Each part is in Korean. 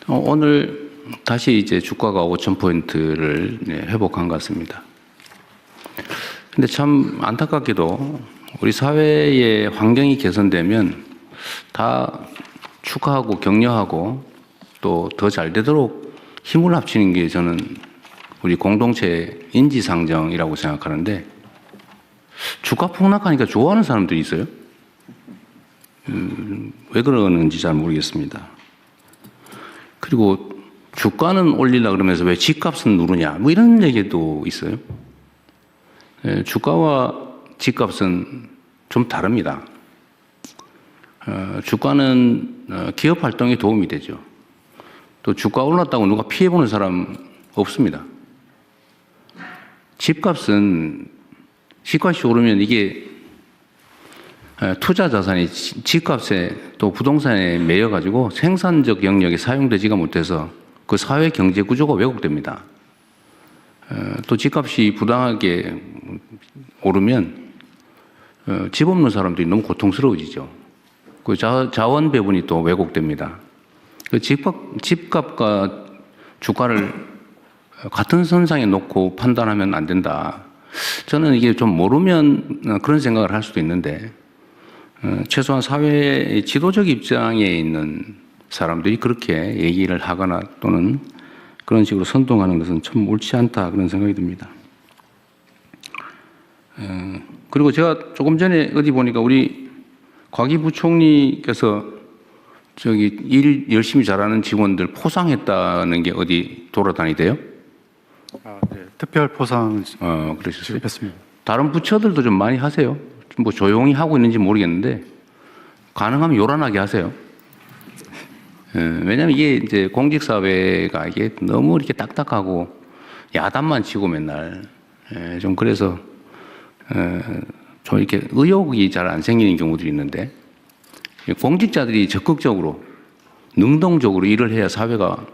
오늘 다시 이제 주가가 5,000포인트를 회복한 것 같습니다. 근데 참 안타깝게도 우리 사회의 환경이 개선되면 다 축하하고 격려하고 또 더 잘 되도록 힘을 합치는 게 저는 우리 공동체 인지상정이라고 생각하는데, 주가 폭락하니까 좋아하는 사람들이 있어요. 왜 그러는지 잘 모르겠습니다. 그리고 주가는 올리려 그러면서 왜 집값은 누르냐, 뭐 이런 얘기도 있어요. 주가와 집값은 좀 다릅니다. 주가는 기업 활동에 도움이 되죠. 또 주가 올랐다고 누가 피해보는 사람 없습니다. 집값은 집값이 오르면 이게 투자 자산이 집값에 또 부동산에 매여가지고 생산적 영역에 사용되지가 못해서 그 사회 경제 구조가 왜곡됩니다. 또 집값이 부당하게 오르면 집 없는 사람들이 너무 고통스러워지죠. 그 자원 배분이 또 왜곡됩니다. 그 집값과 주가를 같은 선상에 놓고 판단하면 안 된다. 저는 이게 좀 모르면 그런 생각을 할 수도 있는데, 최소한 사회의 지도적 입장에 있는 사람들이 그렇게 얘기를 하거나 또는 그런 식으로 선동하는 것은 참 옳지 않다, 그런 생각이 듭니다. 그리고 제가 조금 전에 어디 보니까 우리 곽이 부총리께서 저기 일 열심히 잘하는 직원들 포상했다는 게 어디 돌아다니대요? 네. 특별 포상 그러셨어요? 지급했습니다. 다른 부처들도 좀 많이 하세요. 뭐 조용히 하고 있는지 모르겠는데 가능하면 요란하게 하세요. 왜냐하면 이게 이제 공직사회가 이게 너무 이렇게 딱딱하고 야단만 치고 맨날 좀 그래서 좀 이렇게 의욕이 잘 안 생기는 경우들이 있는데, 공직자들이 적극적으로 능동적으로 일을 해야 사회가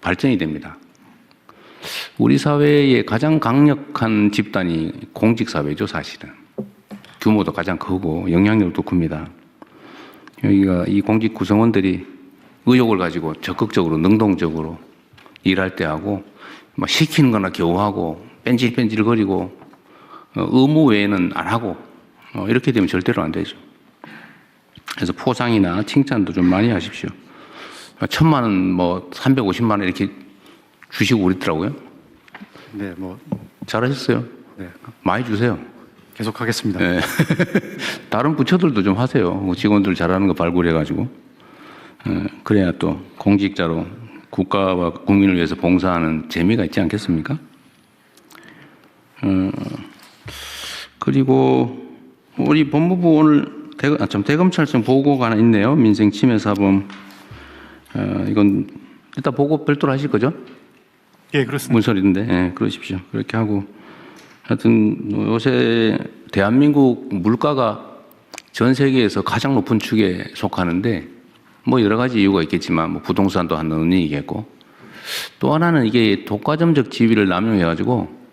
발전이 됩니다. 우리 사회의 가장 강력한 집단이 공직사회죠, 사실은. 규모도 가장 크고 영향력도 큽니다. 여기가 이 공직 구성원들이 의욕을 가지고 적극적으로 능동적으로 일할 때 하고, 막 시키는 거나 겨우 하고 뺀질뺀질 거리고 의무 외에는 안 하고 이렇게 되면 절대로 안 되죠. 그래서 포상이나 칭찬도 좀 많이 하십시오. 1,000만 원, 뭐 350만 원 이렇게 주시고 그랬더라고요. 네, 뭐 잘하셨어요. 네, 많이 주세요. 계속하겠습니다. 네. 다른 부처들도 좀 하세요. 직원들 잘하는 거 발굴해가지고. 그래야 또 공직자로 국가와 국민을 위해서 봉사하는 재미가 있지 않겠습니까? 그리고 우리 법무부 오늘 대검찰청 보고가 하나 있네요. 민생침해사범. 이건 일단 보고 별도로 하실 거죠? 예, 그렇습니다. 문서인데, 예, 그러십시오. 그렇게 하고. 하여튼 요새 대한민국 물가가 전 세계에서 가장 높은 축에 속하는데, 뭐 여러 가지 이유가 있겠지만, 뭐 부동산도 한 원인이겠고, 또 하나는 이게 독과점적 지위를 남용해가지고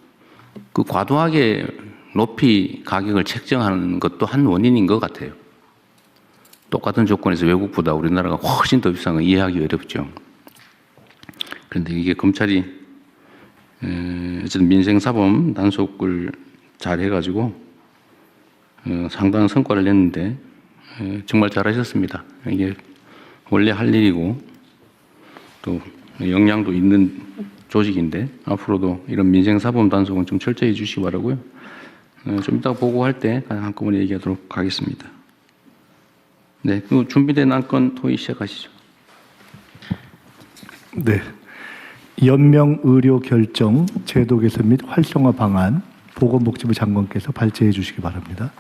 그 과도하게 높이 가격을 책정하는 것도 한 원인인 것 같아요. 똑같은 조건에서 외국보다 우리나라가 훨씬 더 비싼 거 이해하기 어렵죠. 그런데 이게 검찰이 어쨌든 민생사범 단속을 잘 해가지고 상당한 성과를 냈는데 정말 잘하셨습니다. 이게 원래 할 일이고 또 역량도 있는 조직인데 앞으로도 이런 민생사범 단속은 좀 철저히 해주시기 바라고요. 좀 이따 보고할 때 한꺼번에 얘기하도록 하겠습니다. 네, 그 준비된 안건 토의 시작하시죠. 네, 연명 의료 결정 제도 개선 및 활성화 방안 보건복지부 장관께서 발제해 주시기 바랍니다.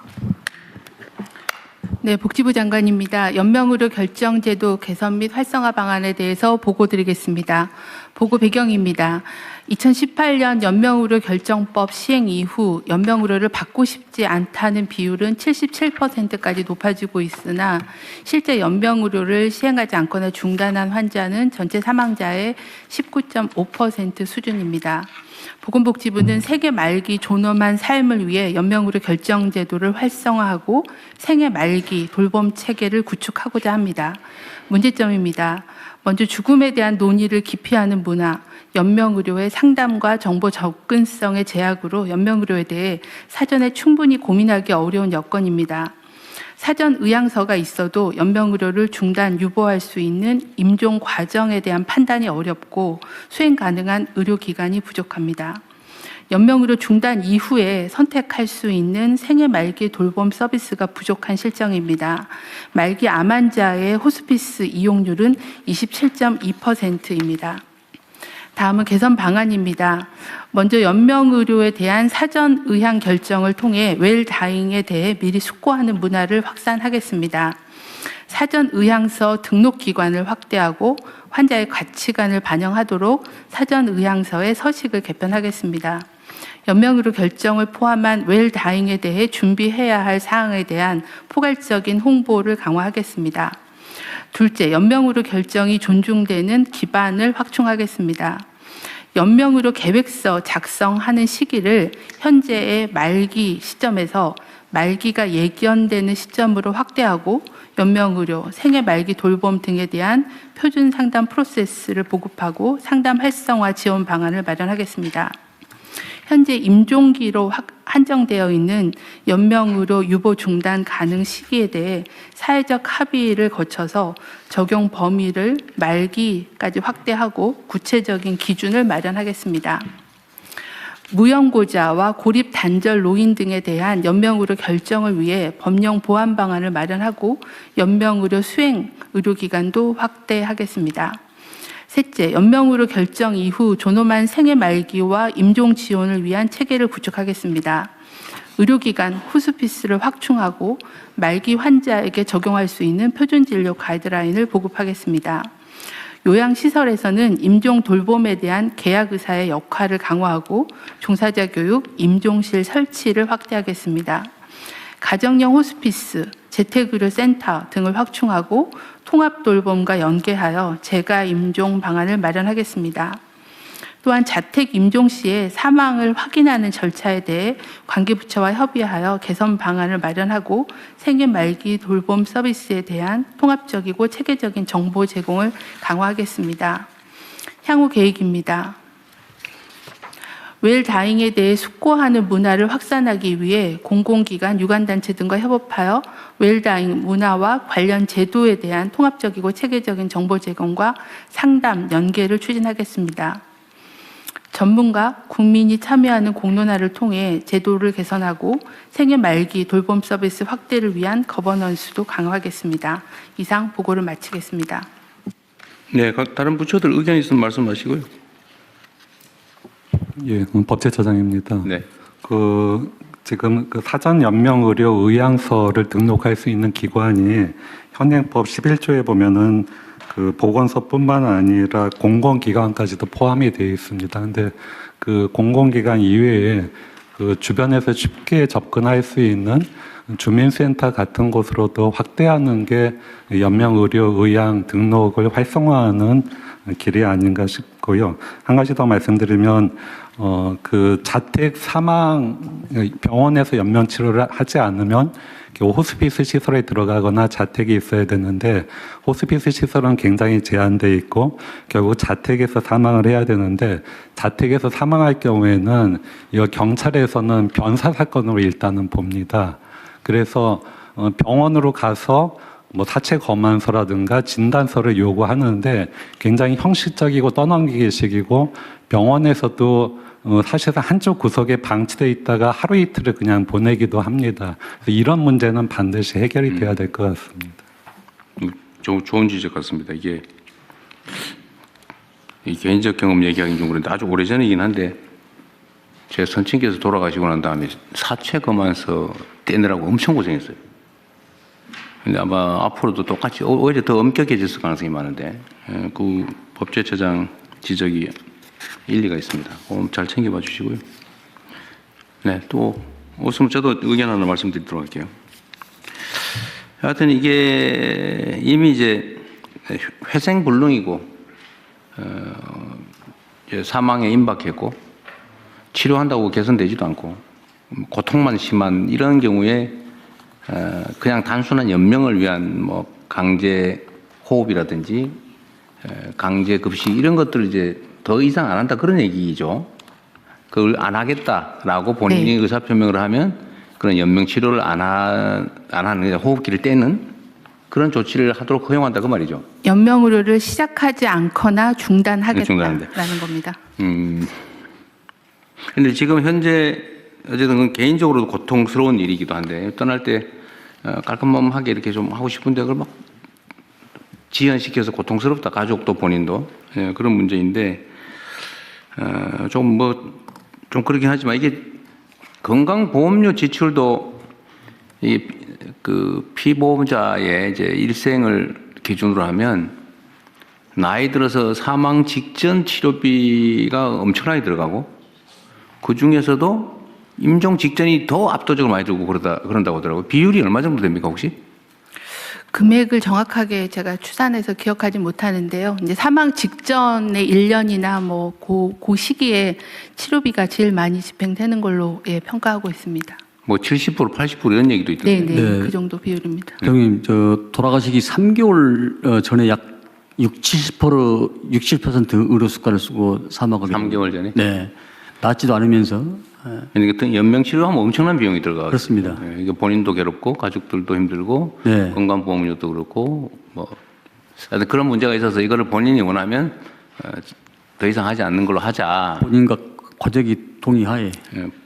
네, 복지부 장관입니다. 연명의료 결정제도 개선 및 활성화 방안에 대해서 보고드리겠습니다. 보고 배경입니다. 2018년 연명의료 결정법 시행 이후 연명의료를 받고 싶지 않다는 비율은 77%까지 높아지고 있으나 실제 연명의료를 시행하지 않거나 중단한 환자는 전체 사망자의 19.5% 수준입니다. 보건복지부는 생애 말기 존엄한 삶을 위해 연명의료 결정제도를 활성화하고 생애 말기 돌봄 체계를 구축하고자 합니다. 문제점입니다. 먼저 죽음에 대한 논의를 기피하는 문화, 연명의료의 상담과 정보 접근성의 제약으로 연명의료에 대해 사전에 충분히 고민하기 어려운 여건입니다. 사전 의향서가 있어도 연명의료를 중단, 유보할 수 있는 임종 과정에 대한 판단이 어렵고 수행 가능한 의료기관이 부족합니다. 연명의료 중단 이후에 선택할 수 있는 생애 말기 돌봄 서비스가 부족한 실정입니다. 말기 암 환자의 호스피스 이용률은 27.2%입니다. 다음은 개선 방안입니다. 먼저 연명의료에 대한 사전 의향 결정을 통해 웰다잉에 대해 미리 숙고하는 문화를 확산하겠습니다. 사전 의향서 등록 기관을 확대하고 환자의 가치관을 반영하도록 사전 의향서의 서식을 개편하겠습니다. 연명의료 결정을 포함한 웰다잉에 대해 준비해야 할 사항에 대한 포괄적인 홍보를 강화하겠습니다. 둘째, 연명의료 결정이 존중되는 기반을 확충하겠습니다. 연명의료 계획서 작성하는 시기를 현재의 말기 시점에서 말기가 예견되는 시점으로 확대하고 연명의료, 생애 말기 돌봄 등에 대한 표준 상담 프로세스를 보급하고 상담 활성화 지원 방안을 마련하겠습니다. 현재 임종기로 한정되어 있는 연명의료 유보 중단 가능 시기에 대해 사회적 합의를 거쳐서 적용 범위를 말기까지 확대하고 구체적인 기준을 마련하겠습니다. 무연고자와 고립 단절 노인 등에 대한 연명의료 결정을 위해 법령 보완 방안을 마련하고 연명의료 수행 의료기관도 확대하겠습니다. 셋째, 연명의료 결정 이후 존엄한 생애 말기와 임종 지원을 위한 체계를 구축하겠습니다. 의료기관 호스피스를 확충하고 말기 환자에게 적용할 수 있는 표준진료 가이드라인을 보급하겠습니다. 요양시설에서는 임종 돌봄에 대한 계약의사의 역할을 강화하고 종사자 교육, 임종실 설치를 확대하겠습니다. 가정형 호스피스, 재택의료센터 등을 확충하고 통합돌봄과 연계하여 재가 임종 방안을 마련하겠습니다. 또한 자택 임종 시에 사망을 확인하는 절차에 대해 관계부처와 협의하여 개선 방안을 마련하고 생애 말기 돌봄 서비스에 대한 통합적이고 체계적인 정보 제공을 강화하겠습니다. 향후 계획입니다. 웰다잉에 대해 숙고하는 문화를 확산하기 위해 공공기관, 유관단체 등과 협업하여 웰다잉 문화와 관련 제도에 대한 통합적이고 체계적인 정보 제공과 상담, 연계를 추진하겠습니다. 전문가, 국민이 참여하는 공론화를 통해 제도를 개선하고 생애 말기 돌봄 서비스 확대를 위한 거버넌스도 강화하겠습니다. 이상 보고를 마치겠습니다. 네, 다른 부처들 의견 있으면 말씀하시고요. 예, 법제처장입니다. 네. 지금 사전 연명 의료 의향서를 등록할 수 있는 기관이 현행법 11조에 보면은 보건소뿐만 아니라 공공기관까지도 포함이 되어 있습니다. 근데 공공기관 이외에 주변에서 쉽게 접근할 수 있는 주민센터 같은 곳으로도 확대하는 게 연명의료의향 등록을 활성화하는 길이 아닌가 싶고요. 한 가지 더 말씀드리면 자택 사망 병원에서 연명 치료를 하지 않으면 호스피스 시설에 들어가거나 자택이 있어야 되는데 호스피스 시설은 굉장히 제한돼 있고 결국 자택에서 사망을 해야 되는데 자택에서 사망할 경우에는 이 경찰에서는 변사 사건으로 일단은 봅니다. 그래서 병원으로 가서 사체 검안서라든가 진단서를 요구하는데 굉장히 형식적이고 떠넘기기식이고 병원에서도 사실상 한쪽 구석에 방치되어 있다가 하루 이틀을 그냥 보내기도 합니다. 그래서 이런 문제는 반드시 해결이 돼야 될 것 같습니다. 좋은 지적 같습니다. 이게 개인적 경험 얘기하기는 좀 그런데 아주 오래전이긴 한데 제 선친께서 돌아가시고 난 다음에 사체 검안서 떼느라고 엄청 고생했어요. 근데 아마 앞으로도 똑같이 오히려 더 엄격해질 가능성이 많은데 그 법제처장 지적이 일리가 있습니다. 잘 챙겨봐 주시고요. 네, 또 없으면 저도 의견 하나 말씀드리도록 할게요. 하여튼 이게 이미 이제 회생불능이고 이제 사망에 임박했고 치료한다고 개선되지도 않고 고통만 심한 이런 경우에 그냥 단순한 연명을 위한 뭐 강제 호흡이라든지 강제 급식 이런 것들을 이제 더 이상 안 한다 그런 얘기죠. 그걸 안 하겠다라고 본인이 네. 의사표명을 하면 그런 연명 치료를 안 하는 호흡기를 떼는 그런 조치를 하도록 허용한다 그 말이죠. 연명 의료를 시작하지 않거나 중단한대. 중단하겠다라는 겁니다. 근데 지금 현재 어쨌든 개인적으로도 고통스러운 일이기도 한데 떠날 때 깔끔하게 이렇게 좀 하고 싶은데 그걸 막 지연시켜서 고통스럽다 가족도 본인도 그런 문제인데 좀 그렇긴 하지만 이게 건강보험료 지출도 그 피보험자의 이제 일생을 기준으로 하면 나이 들어서 사망 직전 치료비가 엄청나게 들어가고 그 중에서도 임종 직전이 더 압도적으로 많이 들고 그런다고 하더라고요. 비율이 얼마 정도 됩니까 혹시? 금액을 정확하게 제가 추산해서 기억하지 못하는데요. 이제 사망 직전의 1년이나 뭐 그 시기에 치료비가 제일 많이 집행되는 걸로 평가하고 있습니다. 뭐 70%, 80% 이런 얘기도 있던데. 네, 네. 그 정도 비율입니다. 형님, 돌아가시기 3개월 전에 약 60% 의료 수가를 쓰고 사망을 3개월 전에? 네. 낫지도 않으면서 그러니까 연명 치료하면 엄청난 비용이 들어가요. 그렇습니다. 이게 본인도 괴롭고 가족들도 힘들고 네. 건강보험료도 그렇고 뭐 하여튼 그런 문제가 있어서 이거를 본인이 원하면 더 이상 하지 않는 걸로 하자. 본인과 가족이 동의하에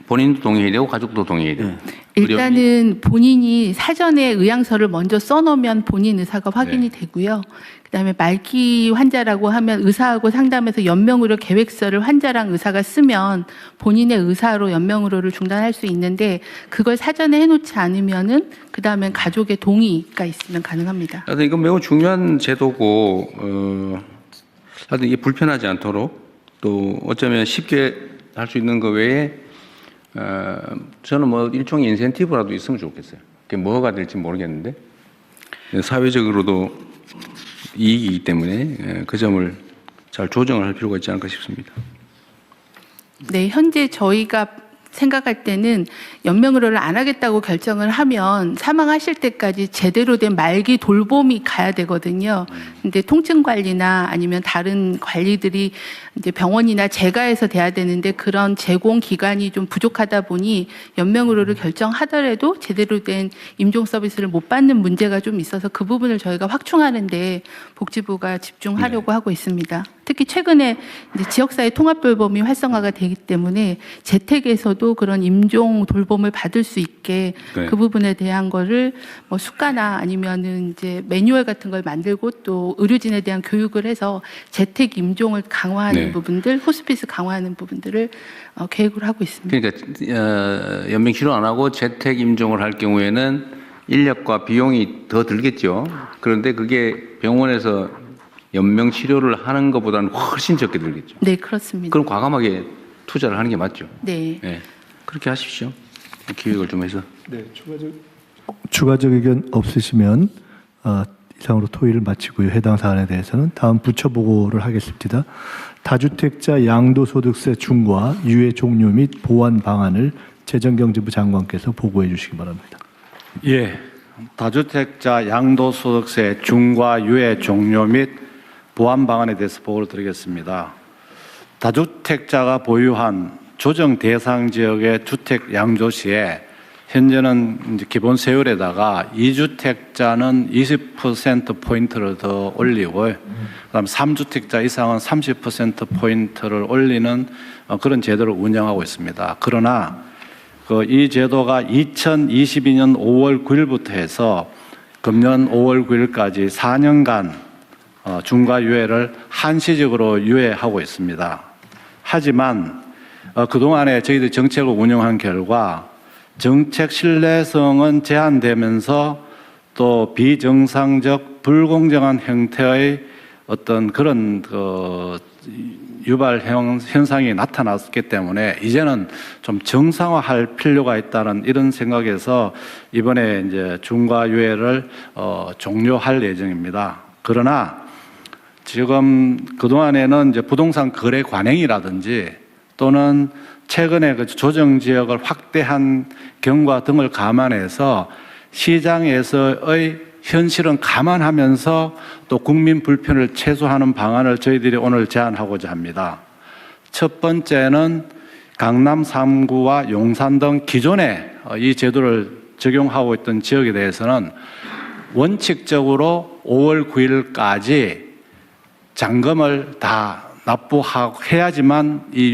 본인도 동의해야 되고 가족도 동의해야 되고. 네. 일단은 본인이 사전에 의향서를 먼저 써놓으면 본인 의사가 확인이 되고요. 그다음에 말기 환자라고 하면 의사하고 상담해서 연명의료 계획서를 환자랑 의사가 쓰면 본인의 의사로 연명의료를 중단할 수 있는데 그걸 사전에 해놓지 않으면은 그다음엔 가족의 동의가 있으면 가능합니다. 하여튼 이건 매우 중요한 제도고 하여튼 이게 불편하지 않도록 또 어쩌면 쉽게 할 수 있는 거 외에 저는 뭐 일종의 인센티브라도 있으면 좋겠어요. 그게 뭐가 될지 모르겠는데 사회적으로도 이익이기 때문에 그 점을 잘 조정을 할 필요가 있지 않을까 싶습니다. 네, 현재 저희가 생각할 때는 연명의료를 안 하겠다고 결정을 하면 사망하실 때까지 제대로 된 말기 돌봄이 가야 되거든요. 근데 통증 관리나 아니면 다른 관리들이 이제 병원이나 재가에서 돼야 되는데 그런 제공 기관이 좀 부족하다 보니 연명의료를 결정하더라도 제대로 된 임종 서비스를 못 받는 문제가 좀 있어서 그 부분을 저희가 확충하는데 복지부가 집중하려고 하고 있습니다. 특히 최근에 이제 지역사회 통합돌봄이 활성화가 되기 때문에 재택에서도 그런 임종 돌봄을 받을 수 있게 네. 그 부분에 대한 거를 뭐 수가나 아니면은 이제 매뉴얼 같은 걸 만들고 또 의료진에 대한 교육을 해서 재택 임종을 강화하는 네. 부분들, 호스피스 강화하는 부분들을 계획을 하고 있습니다. 그러니까 연명 치료 안 하고 재택 임종을 할 경우에는 인력과 비용이 더 들겠죠. 그런데 그게 병원에서 연명 치료를 하는 것보다는 훨씬 적게 들겠죠. 네, 그렇습니다. 그럼 과감하게 투자를 하는 게 맞죠. 네. 네. 그렇게 하십시오. 기획을 좀 해서. 네, 추가적 의견 없으시면 이상으로 토의를 마치고요. 해당 사안에 대해서는 다음 부처 보고를 하겠습니다. 다주택자 양도소득세 중과 유예 종료 및 보완 방안을 재정경제부 장관께서 보고해 주시기 바랍니다. 예, 다주택자 양도소득세 중과 유예 종료 및 보완 방안에 대해서 보고를 드리겠습니다. 다주택자가 보유한 조정 대상 지역의 주택 양도 시에 현재는 이제 기본 세율에다가 2주택자는 20% 포인트를 더 올리고, 그다음 3주택자 이상은 30% 포인트를 올리는 그런 제도를 운영하고 있습니다. 그러나 이 제도가 2022년 5월 9일부터 해서 금년 5월 9일까지 4년간 중과 유예를 한시적으로 유예하고 있습니다. 하지만 그동안에 저희들이 정책을 운영한 결과 정책 신뢰성은 제한되면서 또 비정상적 불공정한 형태의 어떤 그런 유발 현상이 나타났기 때문에 이제는 좀 정상화할 필요가 있다는 이런 생각에서 이번에 이제 중과 유예를 종료할 예정입니다. 그러나 지금 그동안에는 이제 부동산 거래 관행이라든지 또는 최근에 그 조정 지역을 확대한 경과 등을 감안해서 시장에서의 현실은 감안하면서 또 국민 불편을 최소화하는 방안을 저희들이 오늘 제안하고자 합니다. 첫 번째는 강남 3구와 용산 등 기존에 이 제도를 적용하고 있던 지역에 대해서는 원칙적으로 5월 9일까지 잔금을 다 납부해야지만 이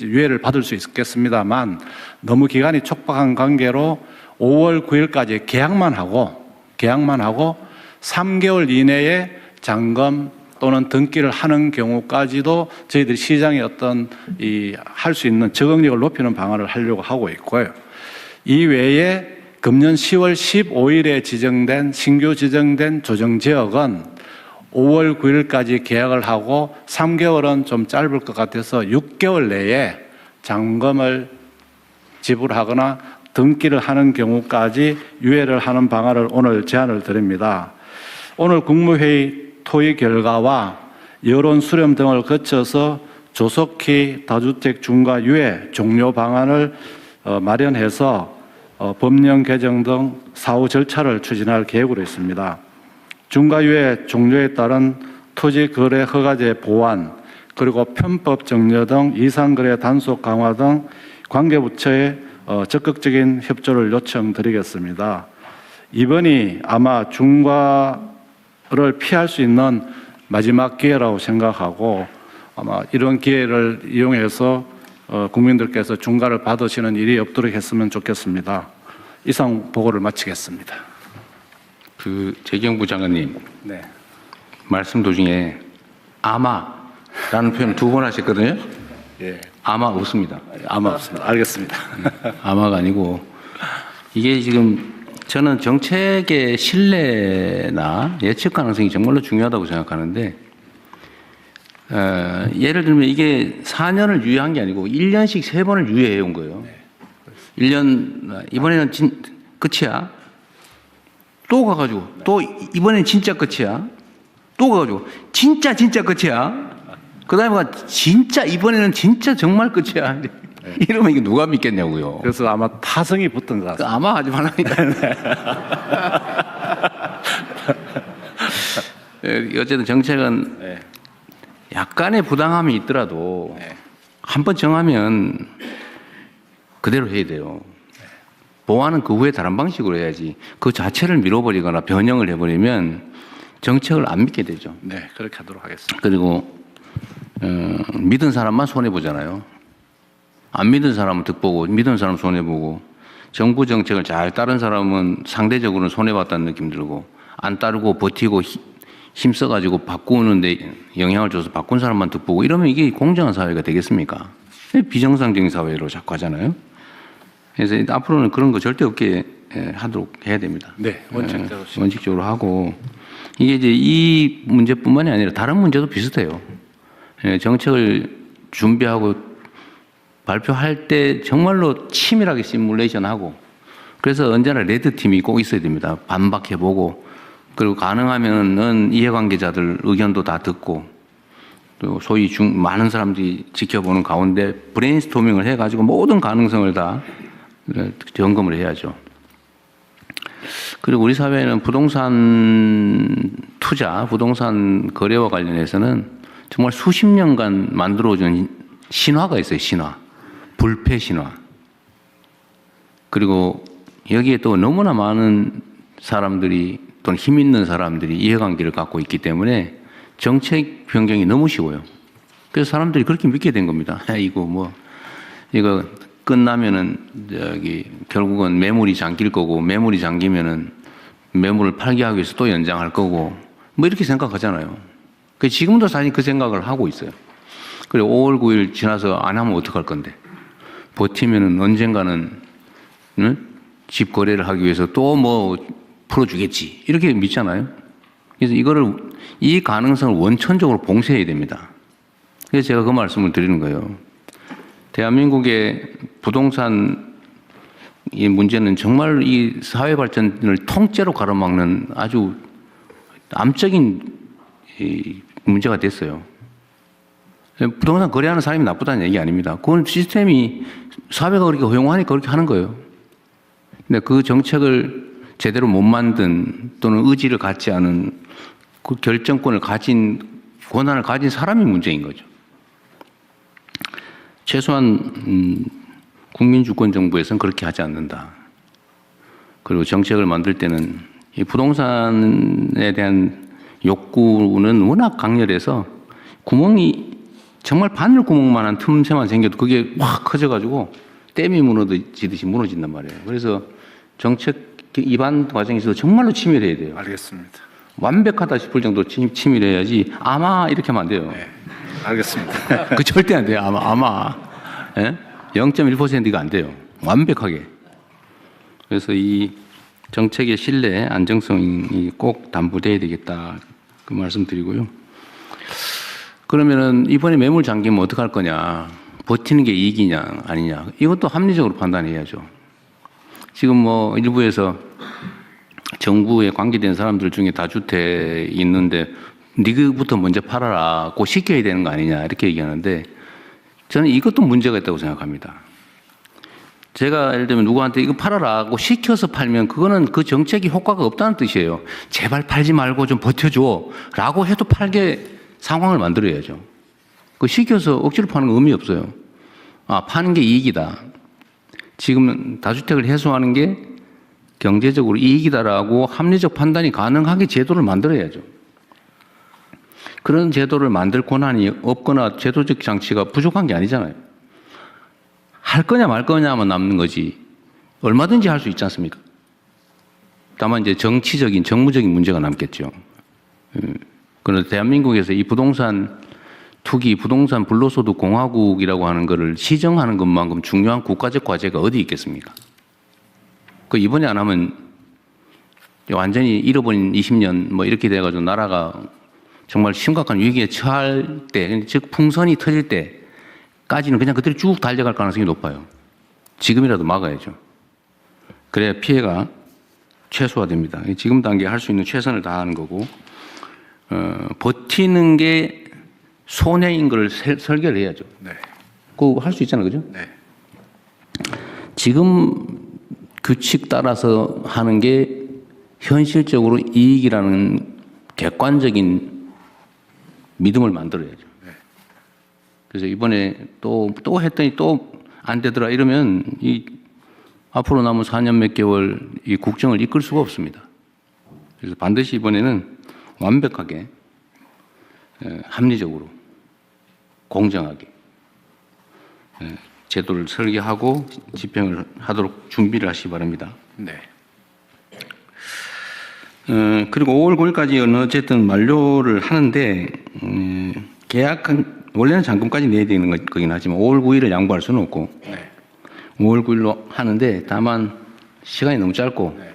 유예를 받을 수 있겠습니다만 너무 기간이 촉박한 관계로 5월 9일까지 계약만 하고 3개월 이내에 잔금 또는 등기를 하는 경우까지도 저희들이 시장에 어떤 할 수 있는 적응력을 높이는 방안을 하려고 하고 있고요. 이 외에 금년 10월 15일에 신규 지정된 조정 지역은 5월 9일까지 계약을 하고 3개월은 좀 짧을 것 같아서 6개월 내에 잔금을 지불하거나 등기를 하는 경우까지 유예를 하는 방안을 오늘 제안을 드립니다. 오늘 국무회의 토의 결과와 여론 수렴 등을 거쳐서 조속히 다주택 중과 유예 종료 방안을 마련해서 법령 개정 등 사후 절차를 추진할 계획으로 있습니다. 중과유예 종료에 따른 토지거래 허가제 보완, 그리고 편법 정려 등 이상거래 단속 강화 등 관계부처에 적극적인 협조를 요청드리겠습니다. 이번이 아마 중과를 피할 수 있는 마지막 기회라고 생각하고 아마 이런 기회를 이용해서 국민들께서 중과를 받으시는 일이 없도록 했으면 좋겠습니다. 이상 보고를 마치겠습니다. 재경부 장관님 네. 말씀 도중에 아마라는 표현 2번 하셨거든요. 예. 아마 없습니다. 아마 없습니다. 알겠습니다. 아마가 아니고 이게 지금 저는 정책의 신뢰나 예측 가능성이 정말로 중요하다고 생각하는데 예를 들면 이게 4년을 유예한 게 아니고 1년씩 3번을 유예해 온 거예요. 1년 이번에는 끝이야. 또 가가지고 또 이번엔 진짜 끝이야. 또 가가지고 진짜 끝이야. 그 다음에 진짜 이번에는 진짜 정말 끝이야. 이러면 이게 누가 믿겠냐고요. 그래서 아마 타성이 붙은 것 같습니다. 아마 하지 말라니까. 어쨌든 정책은 약간의 부당함이 있더라도 한번 정하면 그대로 해야 돼요. 보완은 그 후에 다른 방식으로 해야지. 그 자체를 밀어버리거나 변형을 해버리면 정책을 안 믿게 되죠. 네, 그렇게 하도록 하겠습니다. 그리고 믿은 사람만 손해보잖아요. 안 믿은 사람은 득보고 믿은 사람은 손해보고 정부 정책을 잘 따른 사람은 상대적으로는 손해봤다는 느낌 들고 안 따르고 버티고 힘써가지고 바꾸는데 영향을 줘서 바꾼 사람만 득보고 이러면 이게 공정한 사회가 되겠습니까? 비정상적인 사회로 자꾸 하잖아요. 그래서 앞으로는 그런 거 절대 없게 하도록 해야 됩니다. 네, 원칙대로. 원칙적으로 하고 이게 이제 이 문제뿐만이 아니라 다른 문제도 비슷해요. 정책을 준비하고 발표할 때 정말로 치밀하게 시뮬레이션하고 그래서 언제나 레드팀이 꼭 있어야 됩니다. 반박해보고 그리고 가능하면은 이해관계자들 의견도 다 듣고 또 소위 많은 사람들이 지켜보는 가운데 브레인스토밍을 해가지고 모든 가능성을 다 점검을 해야죠. 그리고 우리 사회는 부동산 투자, 부동산 거래와 관련해서는 정말 수십 년간 만들어준 신화가 있어요. 신화. 불패 신화. 그리고 여기에 또 너무나 많은 사람들이 또는 힘 있는 사람들이 이해관계를 갖고 있기 때문에 정책 변경이 너무 쉬워요. 그래서 사람들이 그렇게 믿게 된 겁니다. 이거 끝나면은 결국은 매물이 잠길 거고 매물이 잠기면은 매물을 팔게 하기 위해서 또 연장할 거고 뭐 이렇게 생각하잖아요. 지금도 사실 그 생각을 하고 있어요. 그리고 5월 9일 지나서 안 하면 어떡할 건데 버티면은 언젠가는 집 거래를 하기 위해서 또 뭐 풀어주겠지 이렇게 믿잖아요. 그래서 이 가능성을 원천적으로 봉쇄해야 됩니다. 그래서 제가 그 말씀을 드리는 거예요. 대한민국의 부동산 이 문제는 정말 이 사회 발전을 통째로 가로막는 아주 암적인 문제가 됐어요. 부동산 거래하는 사람이 나쁘다는 얘기 아닙니다. 그건 시스템이 사회가 그렇게 허용하니까 그렇게 하는 거예요. 근데 그 정책을 제대로 못 만든 또는 의지를 갖지 않은 그 결정권을 가진 권한을 가진 사람이 문제인 거죠. 최소한 국민주권정부에서는 그렇게 하지 않는다. 그리고 정책을 만들 때는 이 부동산에 대한 욕구는 워낙 강렬해서 구멍이 정말 바늘 구멍만한 틈새만 생겨도 그게 확 커져가지고 댐이 무너지듯이 무너진단 말이에요. 그래서 정책 입안 과정에서도 정말로 치밀해야 돼요. 알겠습니다. 완벽하다 싶을 정도로 치밀해야지 아마 이렇게 하면 안 돼요. 네, 알겠습니다. 그 절대 안 돼요. 아마. 예? 0.1%가 안 돼요. 완벽하게. 그래서 이 정책의 신뢰, 안정성이 꼭 담보돼야 되겠다. 그 말씀 드리고요. 그러면은 이번에 매물 잠기면 어떡할 거냐. 버티는 게 이익이냐, 아니냐. 이것도 합리적으로 판단해야죠. 지금 뭐 일부에서 정부에 관계된 사람들 중에 다주택 있는데 니그부터 먼저 팔아라고 시켜야 되는 거 아니냐 이렇게 얘기하는데 저는 이것도 문제가 있다고 생각합니다. 제가 예를 들면 누구한테 이거 팔아라고 시켜서 팔면 그거는 그 정책이 효과가 없다는 뜻이에요. 제발 팔지 말고 좀 버텨줘 라고 해도 팔게 상황을 만들어야죠. 그 시켜서 억지로 파는 거 의미 없어요. 아, 파는 게 이익이다. 지금 다주택을 해소하는 게 경제적으로 이익이다라고 합리적 판단이 가능하게 제도를 만들어야죠. 그런 제도를 만들 권한이 없거나 제도적 장치가 부족한 게 아니잖아요. 할 거냐 말 거냐만 남는 거지 얼마든지 할 수 있지 않습니까? 다만 이제 정치적인 정무적인 문제가 남겠죠. 그런데 대한민국에서 이 부동산 투기, 부동산 불로소득 공화국이라고 하는 것을 시정하는 것만큼 중요한 국가적 과제가 어디 있겠습니까? 그 이번에 안 하면 완전히 잃어버린 20년 뭐 이렇게 돼가지고 나라가 정말 심각한 위기에 처할 때, 즉 풍선이 터질 때까지는 그냥 그대로 쭉 달려갈 가능성이 높아요. 지금이라도 막아야죠. 그래야 피해가 최소화됩니다. 지금 단계에 할 수 있는 최선을 다하는 거고, 버티는 게 손해인 걸 설계를 해야죠. 네. 그거 할 수 있잖아요. 그죠? 네. 지금 규칙 따라서 하는 게 현실적으로 이익이라는 객관적인 믿음을 만들어야죠. 네. 그래서 이번에 또 했더니 또 안 되더라 이러면 이 앞으로 남은 4년 몇 개월 이 국정을 이끌 수가 없습니다. 그래서 반드시 이번에는 완벽하게 합리적으로 공정하게 제도를 설계하고 집행을 하도록 준비를 하시기 바랍니다. 네. 그리고 5월 9일까지 어쨌든 만료를 하는데 계약한 원래는 잔금까지 내야 되는 거긴 하지만 5월 9일을 양보할 수는 없고 네. 5월 9일로 하는데 다만 시간이 너무 짧고 네.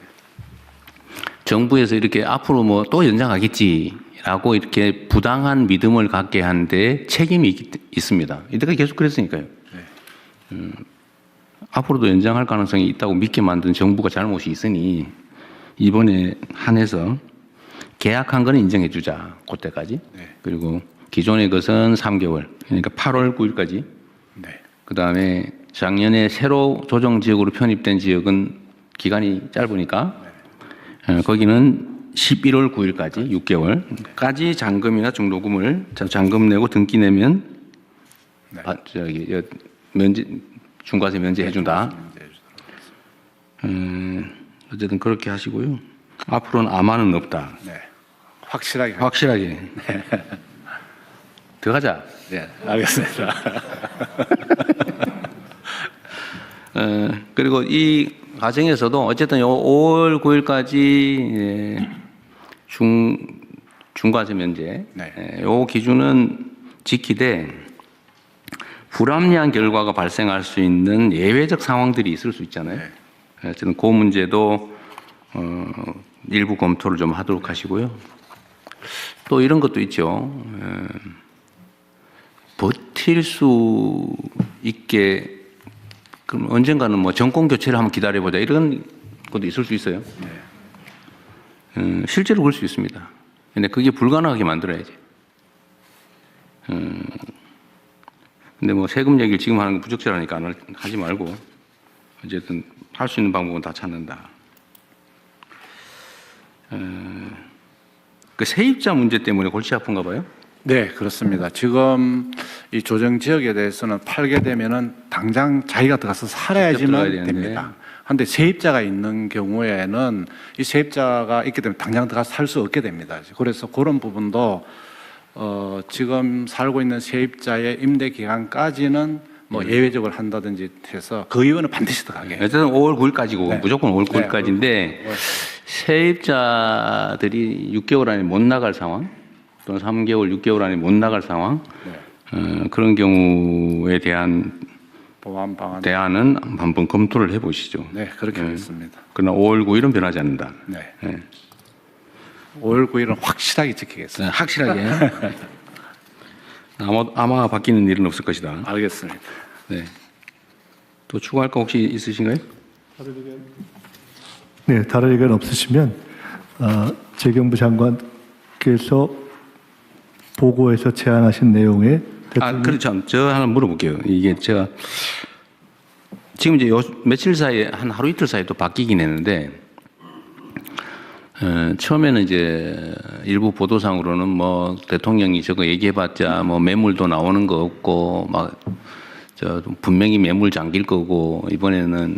정부에서 이렇게 앞으로 뭐 또 연장하겠지라고 이렇게 부당한 믿음을 갖게 하는데 책임이 있습니다. 이때까지 계속 그랬으니까요. 네. 앞으로도 연장할 가능성이 있다고 믿게 만든 정부가 잘못이 있으니 이번에 한해서 계약한 거는 인정해 주자. 그때까지. 네. 그리고 기존의 것은 3개월. 그러니까 8월 9일까지. 네. 그다음에 작년에 새로 조정 지역으로 편입된 지역은 기간이 짧으니까 거기는 11월 9일까지 6개월까지 잔금이나 중도금을 잔금 내고 등기 내면 네. 면제 중과세 면제해 준다. 어쨌든 그렇게 하시고요. 앞으로는 아마는 없다. 네. 확실하게. 확실하게. 들어가자. 네. 알겠습니다. 그리고 이 과정에서도 어쨌든 5월 9일까지 중과세 면제 네. 요 기준은 지키되 불합리한 결과가 발생할 수 있는 예외적 상황들이 있을 수 있잖아요. 네. 어쨌든 그 문제도 일부 검토를 좀 하도록 하시고요. 또 이런 것도 있죠. 버틸 수 있게 그럼 언젠가는 뭐 정권 교체를 한번 기다려보자 이런 것도 있을 수 있어요. 실제로 그럴 수 있습니다. 근데 그게 불가능하게 만들어야지. 근데 뭐 세금 얘기를 지금 하는 건 부적절하니까 하지 말고 어쨌든 할 수 있는 방법은 다 찾는다. 그 세입자 문제 때문에 골치 아픈가 봐요. 네, 그렇습니다. 지금 이 조정 지역에 대해서는 팔게 되면은 당장 자기가 들어가서 직접 살아야지만 들어가야 되는데. 됩니다. 그런데 세입자가 있는 경우에는 이 세입자가 있기 때문에 당장 들어가서 살 수 없게 됩니다. 그래서 그런 부분도 지금 살고 있는 세입자의 임대 기간까지는 뭐 예외적으로 한다든지 해서 그 이유는 반드시 들어가게. 어쨌든 5월 9일까지고 네. 무조건 5월 네, 9일까지인데 세입자들이 6개월 안에 못 나갈 상황 또는 3개월, 6개월 안에 못 나갈 상황 그런 경우에 대한 보완 방안. 대안은 한번 검토를 해보시죠. 네, 그렇게 하겠습니다. 그러나 5월 9일은 변하지 않는다. 네. 네. 5월 9일은 확실하게 지키겠습니다. 확실하게. 아마 바뀌는 일은 없을 것이다. 알겠습니다. 네. 또 추가할 거 혹시 있으신가요? 네, 다른 의견 없으시면 재경부 장관께서 보고에서 제안하신 내용에 그렇죠. 저 하나 물어볼게요. 이게 제가 지금 이제 며칠 사이에 한 하루 이틀 사이에 또 바뀌긴 했는데 처음에는 이제 일부 보도상으로는 뭐 대통령이 저거 얘기해봤자 뭐 매물도 나오는 거 없고 막 저 분명히 매물 잠길 거고 이번에는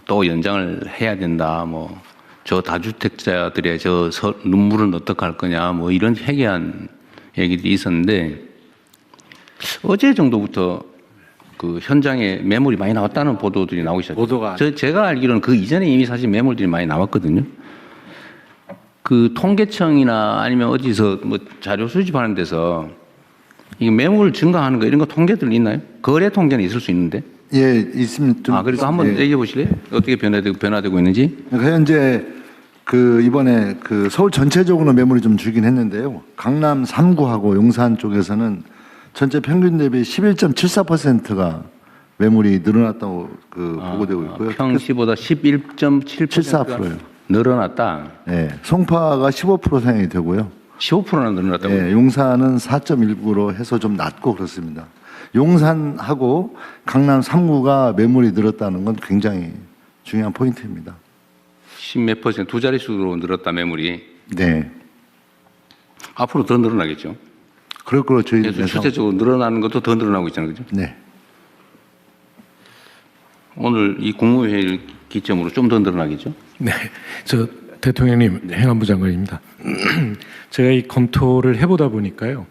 또 연장을 해야 된다 뭐 저 다주택자들의 저 눈물은 어떡할 거냐 뭐 이런 회개한 얘기들이 있었는데 어제 정도부터 그 현장에 매물이 많이 나왔다는 보도들이 나오기 시작했어요. 제가 알기로는 그 이전에 이미 사실 매물들이 많이 나왔거든요. 그 통계청이나 아니면 어디서 뭐 자료 수집하는 데서 이 매물 증가하는 거 이런 거 통계들 있나요? 거래 통계는 있을 수 있는데. 예, 있습니다. 그래서 한번 얘기해 보실래요? 어떻게 변화되고 있는지? 그러니까 현재 이번에 서울 전체적으로 매물이 좀 줄긴 했는데요. 강남 3구하고 용산 쪽에서는 전체 평균 대비 11.74%가 매물이 늘어났다고 보고되고 있고요. 평시보다 11.7%가 늘어났다. 네, 송파가 15% 상향이 되고요. 15%나 늘어났다고. 네, 용산은 4.19로 해서 좀 낮고 그렇습니다. 용산하고 강남 3구가 매물이 늘었다는 건 굉장히 중요한 포인트입니다. 10몇 %, 두 자릿수로 늘었다 매물이. 네, 앞으로 더 늘어나겠죠. 그럴 거로 저희 그래서 추세적으로 늘어나는 것도 더 늘어나고 있잖아요, 그죠? 네, 오늘 이 국무회의를 기점으로 좀 더 늘어나겠죠. 네, 저 대통령님 행안부 장관입니다. 제가 이 검토를 해보다 보니까요,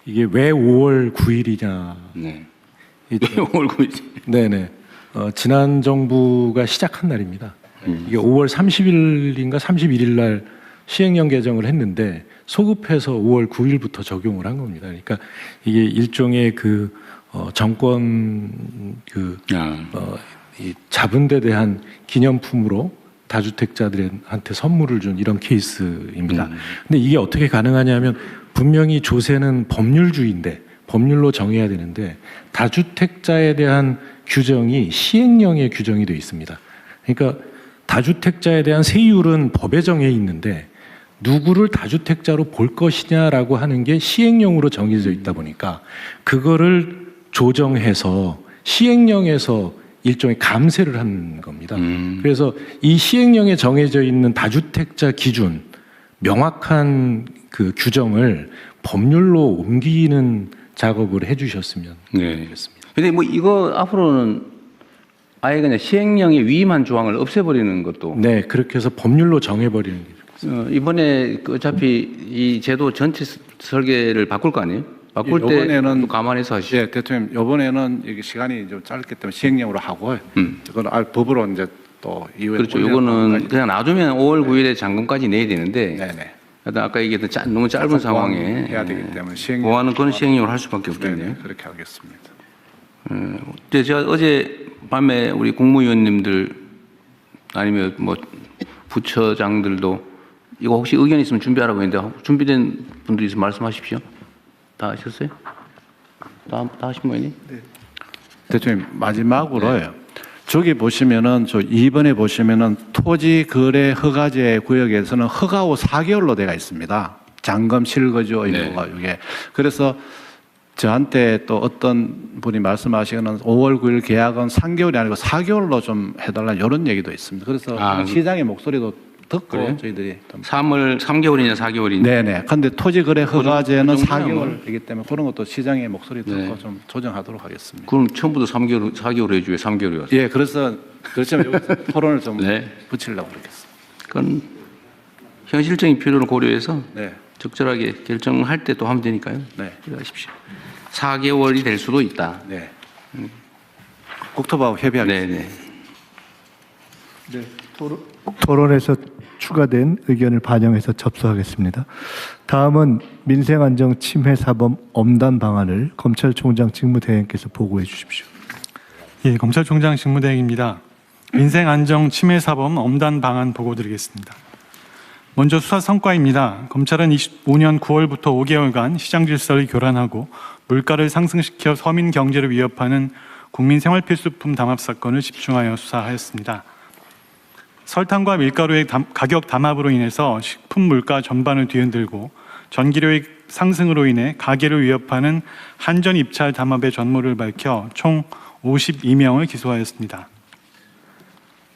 이게 왜 5월 9일이냐? 네. 왜 5월 9일? 네네. 지난 정부가 시작한 날입니다. 이게 5월 30일인가 31일 날 시행령 개정을 했는데 소급해서 5월 9일부터 적용을 한 겁니다. 그러니까 이게 일종의 정권 이 자본에 대한 기념품으로 다주택자들한테 선물을 준 이런 케이스입니다. 근데 이게 어떻게 가능하냐면 분명히 조세는 법률주의인데 법률로 정해야 되는데 다주택자에 대한 규정이 시행령에 규정이 되어 있습니다. 그러니까 다주택자에 대한 세율은 법에 정해 있는데 누구를 다주택자로 볼 것이냐라고 하는 게 시행령으로 정해져 있다 보니까 그거를 조정해서 시행령에서 일종의 감세를 한 겁니다. 그래서 이 시행령에 정해져 있는 다주택자 기준 명확한 그 규정을 법률로 옮기는 작업을 해주셨으면 좋겠습니다. 근데 뭐 이거 앞으로는 아예 그냥 시행령에 위임한 조항을 없애버리는 것도. 네, 그렇게 해서 법률로 정해버리는 게 좋겠습니다. 이번에 어차피 이 제도 전체 설계를 바꿀 거 아니에요? 바꿀 이번에는 때 감안해서 하시죠. 네, 대통령 이번에는 이게 시간이 좀 짧기 때문에 시행령으로 하고 이건 법으로 이제 또 이후에 그렇죠. 이거는 그냥 놔두면 5월 9일에 잔금까지 내야 되는데. 네네. 하여튼 아까 얘기했던 너무 짧은 상황에 해야 되기 때문에 시행령 보완은 그건 시행령으로 할 수밖에 없겠네요. 네네, 그렇게 하겠습니다. 근데 제가 어제 밤에 우리 국무위원님들 아니면 뭐 부처장들도 이거 혹시 의견 있으면 준비하라고 했는데 준비된 분들 있으면 말씀하십시오. 다 하셨어요? 다 하신 모양이니? 네. 대통령 마지막으로요. 저기 보시면은 저 2번에 보시면은 토지 거래 허가제 구역에서는 허가 후 4개월로 돼가 있습니다. 잔금 실거주 의무가 이게 그래서 저한테 또 어떤 분이 말씀하시기는 5월 9일 계약은 3개월이 아니고 4개월로 좀 해달라 이런 얘기도 있습니다. 그래서 시장의 목소리도 듣고 그래요? 저희들이 좀 3개월이냐 4개월이냐. 네네. 근데 토지거래 허가제는 그 정도면 4개월이기 때문에 그런 것도 시장의 목소리 듣고 네. 좀 조정하도록 하겠습니다. 그럼 처음부터 4개월 해줘요. 3개월이 왔어요. 예, 그래서 그렇지만 여기서 토론을 좀 네. 붙이려고 그러겠습니다. 그건 현실적인 필요를 고려해서 네. 적절하게 결정할 때 또 하면 되니까요. 네. 기대하십시오. 4개월이 될 수도 있다. 네. 국토부하고 협의하겠습니다. 네네. 토론에서 추가된 의견을 반영해서 접수하겠습니다. 다음은 민생안정 침해사범 엄단 방안을 검찰총장 직무대행께서 보고해 주십시오. 예, 검찰총장 직무대행입니다. 민생안정 침해사범 엄단 방안 보고드리겠습니다. 먼저 수사 성과입니다. 검찰은 25년 9월부터 5개월간 시장 질서를 교란하고 물가를 상승시켜 서민 경제를 위협하는 국민 생활필수품 담합 사건을 집중하여 수사하였습니다. 설탕과 밀가루의 가격 담합으로 인해서 식품 물가 전반을 뒤흔들고 전기료의 상승으로 인해 가게를 위협하는 한전 입찰 담합의 전모를 밝혀 총 52명을 기소하였습니다.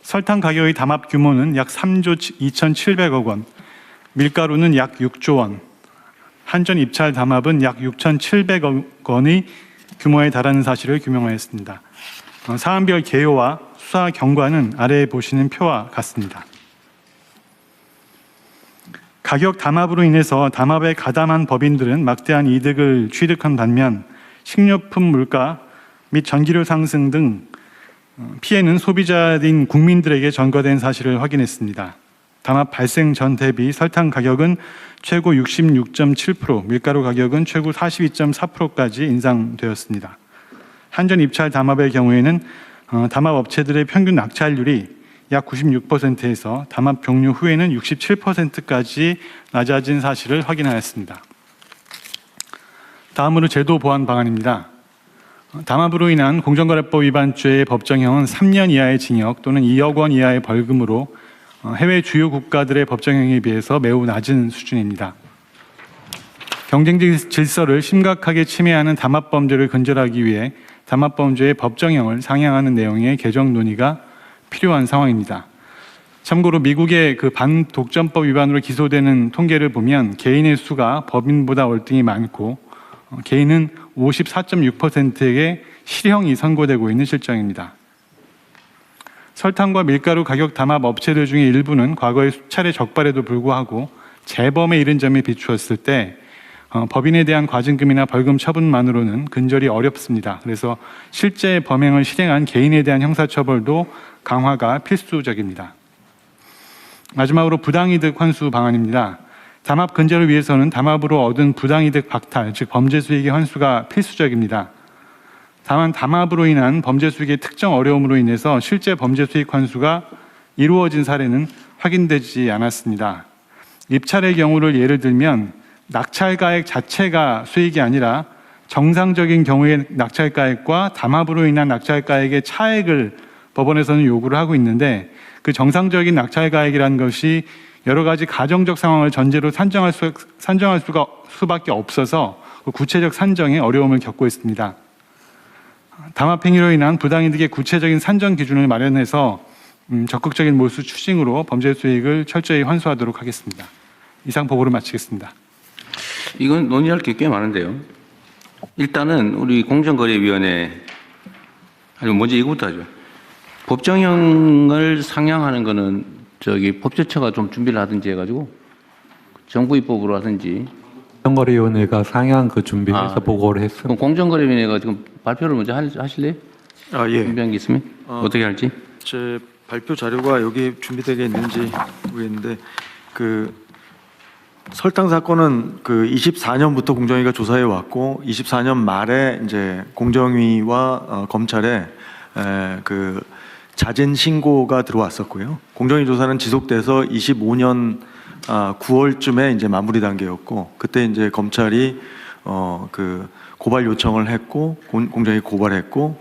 설탕 가격의 담합 규모는 약 3조 2,700억 원, 밀가루는 약 6조 원, 한전 입찰 담합은 약 6,700억 원의 규모에 달하는 사실을 규명하였습니다. 사안별 개요와 수사 경과는 아래에 보시는 표와 같습니다. 가격 담합으로 인해서 담합에 가담한 법인들은 막대한 이득을 취득한 반면 식료품 물가 및 전기료 상승 등 피해는 소비자인 국민들에게 전가된 사실을 확인했습니다. 담합 발생 전 대비 설탕 가격은 최고 66.7%, 밀가루 가격은 최고 42.4%까지 인상되었습니다. 한전 입찰 담합의 경우에는 담합 업체들의 평균 낙찰률이 약 96%에서 담합 종료 후에는 67%까지 낮아진 사실을 확인하였습니다. 다음으로 제도 보완 방안입니다. 담합으로 인한 공정거래법 위반죄의 법정형은 3년 이하의 징역 또는 2억 원 이하의 벌금으로 해외 주요 국가들의 법정형에 비해서 매우 낮은 수준입니다. 경쟁 질서를 심각하게 침해하는 담합범죄를 근절하기 위해 담합범죄의 법정형을 상향하는 내용의 개정 논의가 필요한 상황입니다. 참고로 미국의 그 반독점법 위반으로 기소되는 통계를 보면 개인의 수가 법인보다 월등히 많고 개인은 54.6%에게 실형이 선고되고 있는 실정입니다. 설탕과 밀가루 가격 담합 업체들 중에 일부는 과거의 수차례 적발에도 불구하고 재범에 이른 점에 비추었을 때 법인에 대한 과징금이나 벌금 처분만으로는 근절이 어렵습니다. 그래서 실제 범행을 실행한 개인에 대한 형사처벌도 강화가 필수적입니다. 마지막으로 부당이득 환수 방안입니다. 담합 근절을 위해서는 담합으로 얻은 부당이득 박탈, 즉 범죄 수익의 환수가 필수적입니다. 다만 담합으로 인한 범죄 수익의 특정 어려움으로 인해서 실제 범죄 수익 환수가 이루어진 사례는 확인되지 않았습니다. 입찰의 경우를 예를 들면 낙찰가액 자체가 수익이 아니라 정상적인 경우의 낙찰가액과 담합으로 인한 낙찰가액의 차액을 법원에서는 요구를 하고 있는데 그 정상적인 낙찰가액이라는 것이 여러 가지 가정적 상황을 전제로 산정할 수밖에 없어서 구체적 산정에 어려움을 겪고 있습니다. 담합행위로 인한 부당이득의 구체적인 산정 기준을 마련해서 적극적인 몰수 추징으로 범죄 수익을 철저히 환수하도록 하겠습니다. 이상 보고를 마치겠습니다. 이건 논의할 게 꽤 많은데요. 일단은 우리 공정거래위원회, 아니 먼저 이거부터 하죠. 법정형을 상향하는 거는 법제처가 좀 준비를 하든지 해가지고 정부 입법으로 하든지. 공정거래위원회가 상향 그 준비해서 네. 보고를 했습니다. 그럼 공정거래위원회가 지금 발표를 먼저 하실래요? 예. 준비한 게 있으면 어떻게 할지? 제 발표 자료가 여기 준비되어 있는지 모르겠는데 그 설탕 사건은 그 24년부터 공정위가 조사해 왔고 24년 말에 이제 공정위와 검찰에 그 자진 신고가 들어왔었고요. 공정위 조사는 지속돼서 25년 9월쯤에 이제 마무리 단계였고 그때 이제 검찰이 그 고발 요청을 했고 공정위 고발했고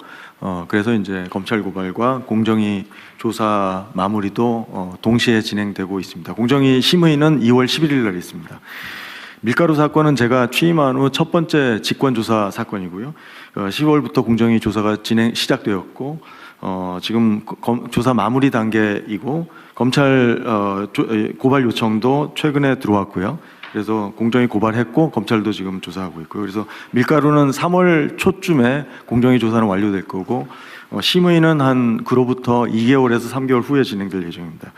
그래서 이제 검찰 고발과 공정위 조사 마무리도 동시에 진행되고 있습니다. 공정위 심의는 2월 11일 날 있습니다. 밀가루 사건은 제가 취임한 후 첫 번째 직권조사 사건이고요. 10월부터 공정위 조사가 시작되었고 지금 조사 마무리 단계이고 검찰 고발 요청도 최근에 들어왔고요. 그래서 공정위 고발했고 검찰도 지금 조사하고 있고요. 그래서 밀가루는 3월 초쯤에 공정위 조사는 완료될 거고 심의는 한 그로부터 2개월에서 3개월 후에 진행될 예정입니다.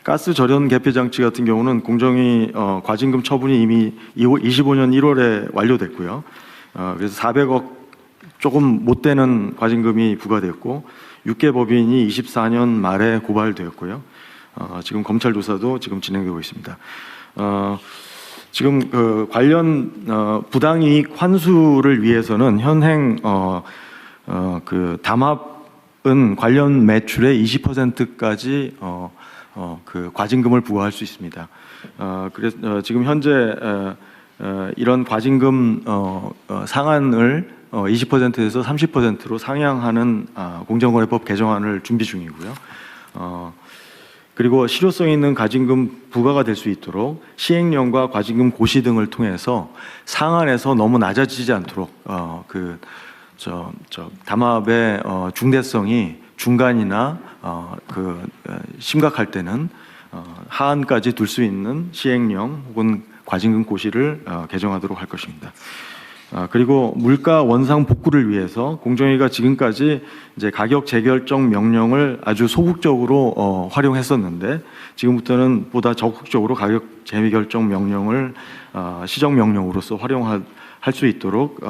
가스 절연 개폐 장치 같은 경우는 공정위 과징금 처분이 이미 25년 1월에 완료됐고요. 그래서 400억 조금 못 되는 과징금이 부과되었고 6개 법인이 24년 말에 고발되었고요. 지금 검찰 조사도 지금 진행되고 있습니다. 지금 그 관련 부당이익 환수를 위해서는 현행 그 담합은 관련 매출의 20%까지 그 과징금을 부과할 수 있습니다. 그래서 지금 현재 이런 과징금 상한을 20%에서 30%로 상향하는 공정거래법 개정안을 준비 중이고요. 그리고 실효성 있는 과징금 부과가 될 수 있도록 시행령과 과징금 고시 등을 통해서 상한에서 너무 낮아지지 않도록 담합의 중대성이 중간이나 심각할 때는 하한까지 둘 수 있는 시행령 혹은 과징금 고시를 개정하도록 할 것입니다. 그리고 물가 원상 복구를 위해서 공정위가 지금까지 이제 가격 재결정 명령을 아주 소극적으로 활용했었는데 지금부터는 보다 적극적으로 가격 재결정 명령을 시정 명령으로서 활용할 수 있도록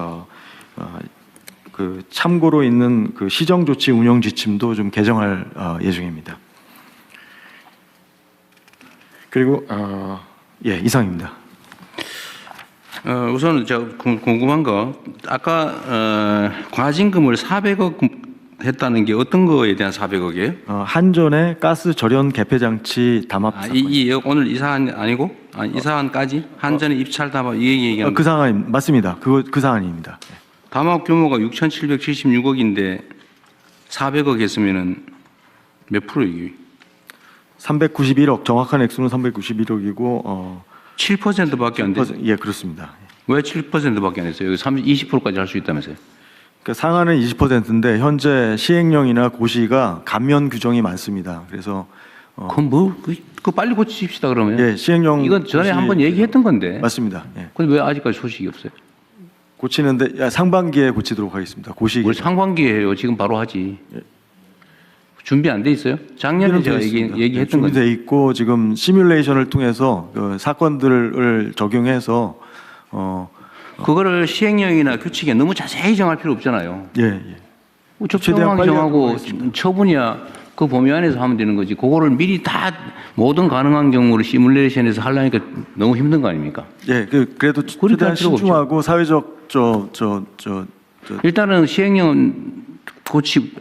그 참고로 있는 그 시정 조치 운영 지침도 좀 개정할 예정입니다. 그리고 이상입니다. 우선 제가 궁금한 거 아까 과징금을 400억 했다는 게 어떤 거에 대한 400억이에요? 한전의 가스 절연 개폐 장치 담합 사건. 오늘 이 사안 아니고 이 사안까지 한전의 입찰 담합 이 얘기하는 그 사안 맞습니다. 그 사안입니다. 담합 규모가 6,776억인데 400억 했으면은 몇 프로 이게? 391억 정확한 액수는 391억이고 7%밖에 안 돼요. 예, 그렇습니다. 왜 7%밖에 안 했어요? 여기 20%까지 할 수 있다면서요? 그러니까 상한은 20%인데 현재 시행령이나 고시가 감면 규정이 많습니다. 그래서 그럼 그 빨리 고치십시다 그러면. 예, 시행령 이건 전에 한번 얘기했던 건데. 맞습니다. 예. 근데 왜 아직까지 소식이 없어요? 고치는데 상반기에 고치도록 하겠습니다. 고시. 뭘 상반기에 해요? 지금 바로 하지. 준비 안 돼 있어요? 작년에 제가 얘기했던 건데. 준비돼 있고 지금 시뮬레이션을 통해서 그 사건들을 적용해서 그거를 시행령이나 규칙에 너무 자세히 정할 필요 없잖아요. 예. 적정하게 정하고 처분이야 그 범위 안에서 하면 되는 거지. 그거를 미리 다 모든 가능한 경우를 시뮬레이션에서 하려니까 너무 힘든 거 아닙니까? 예, 그래도 최대한 신중하고 사회적 일단은 시행령은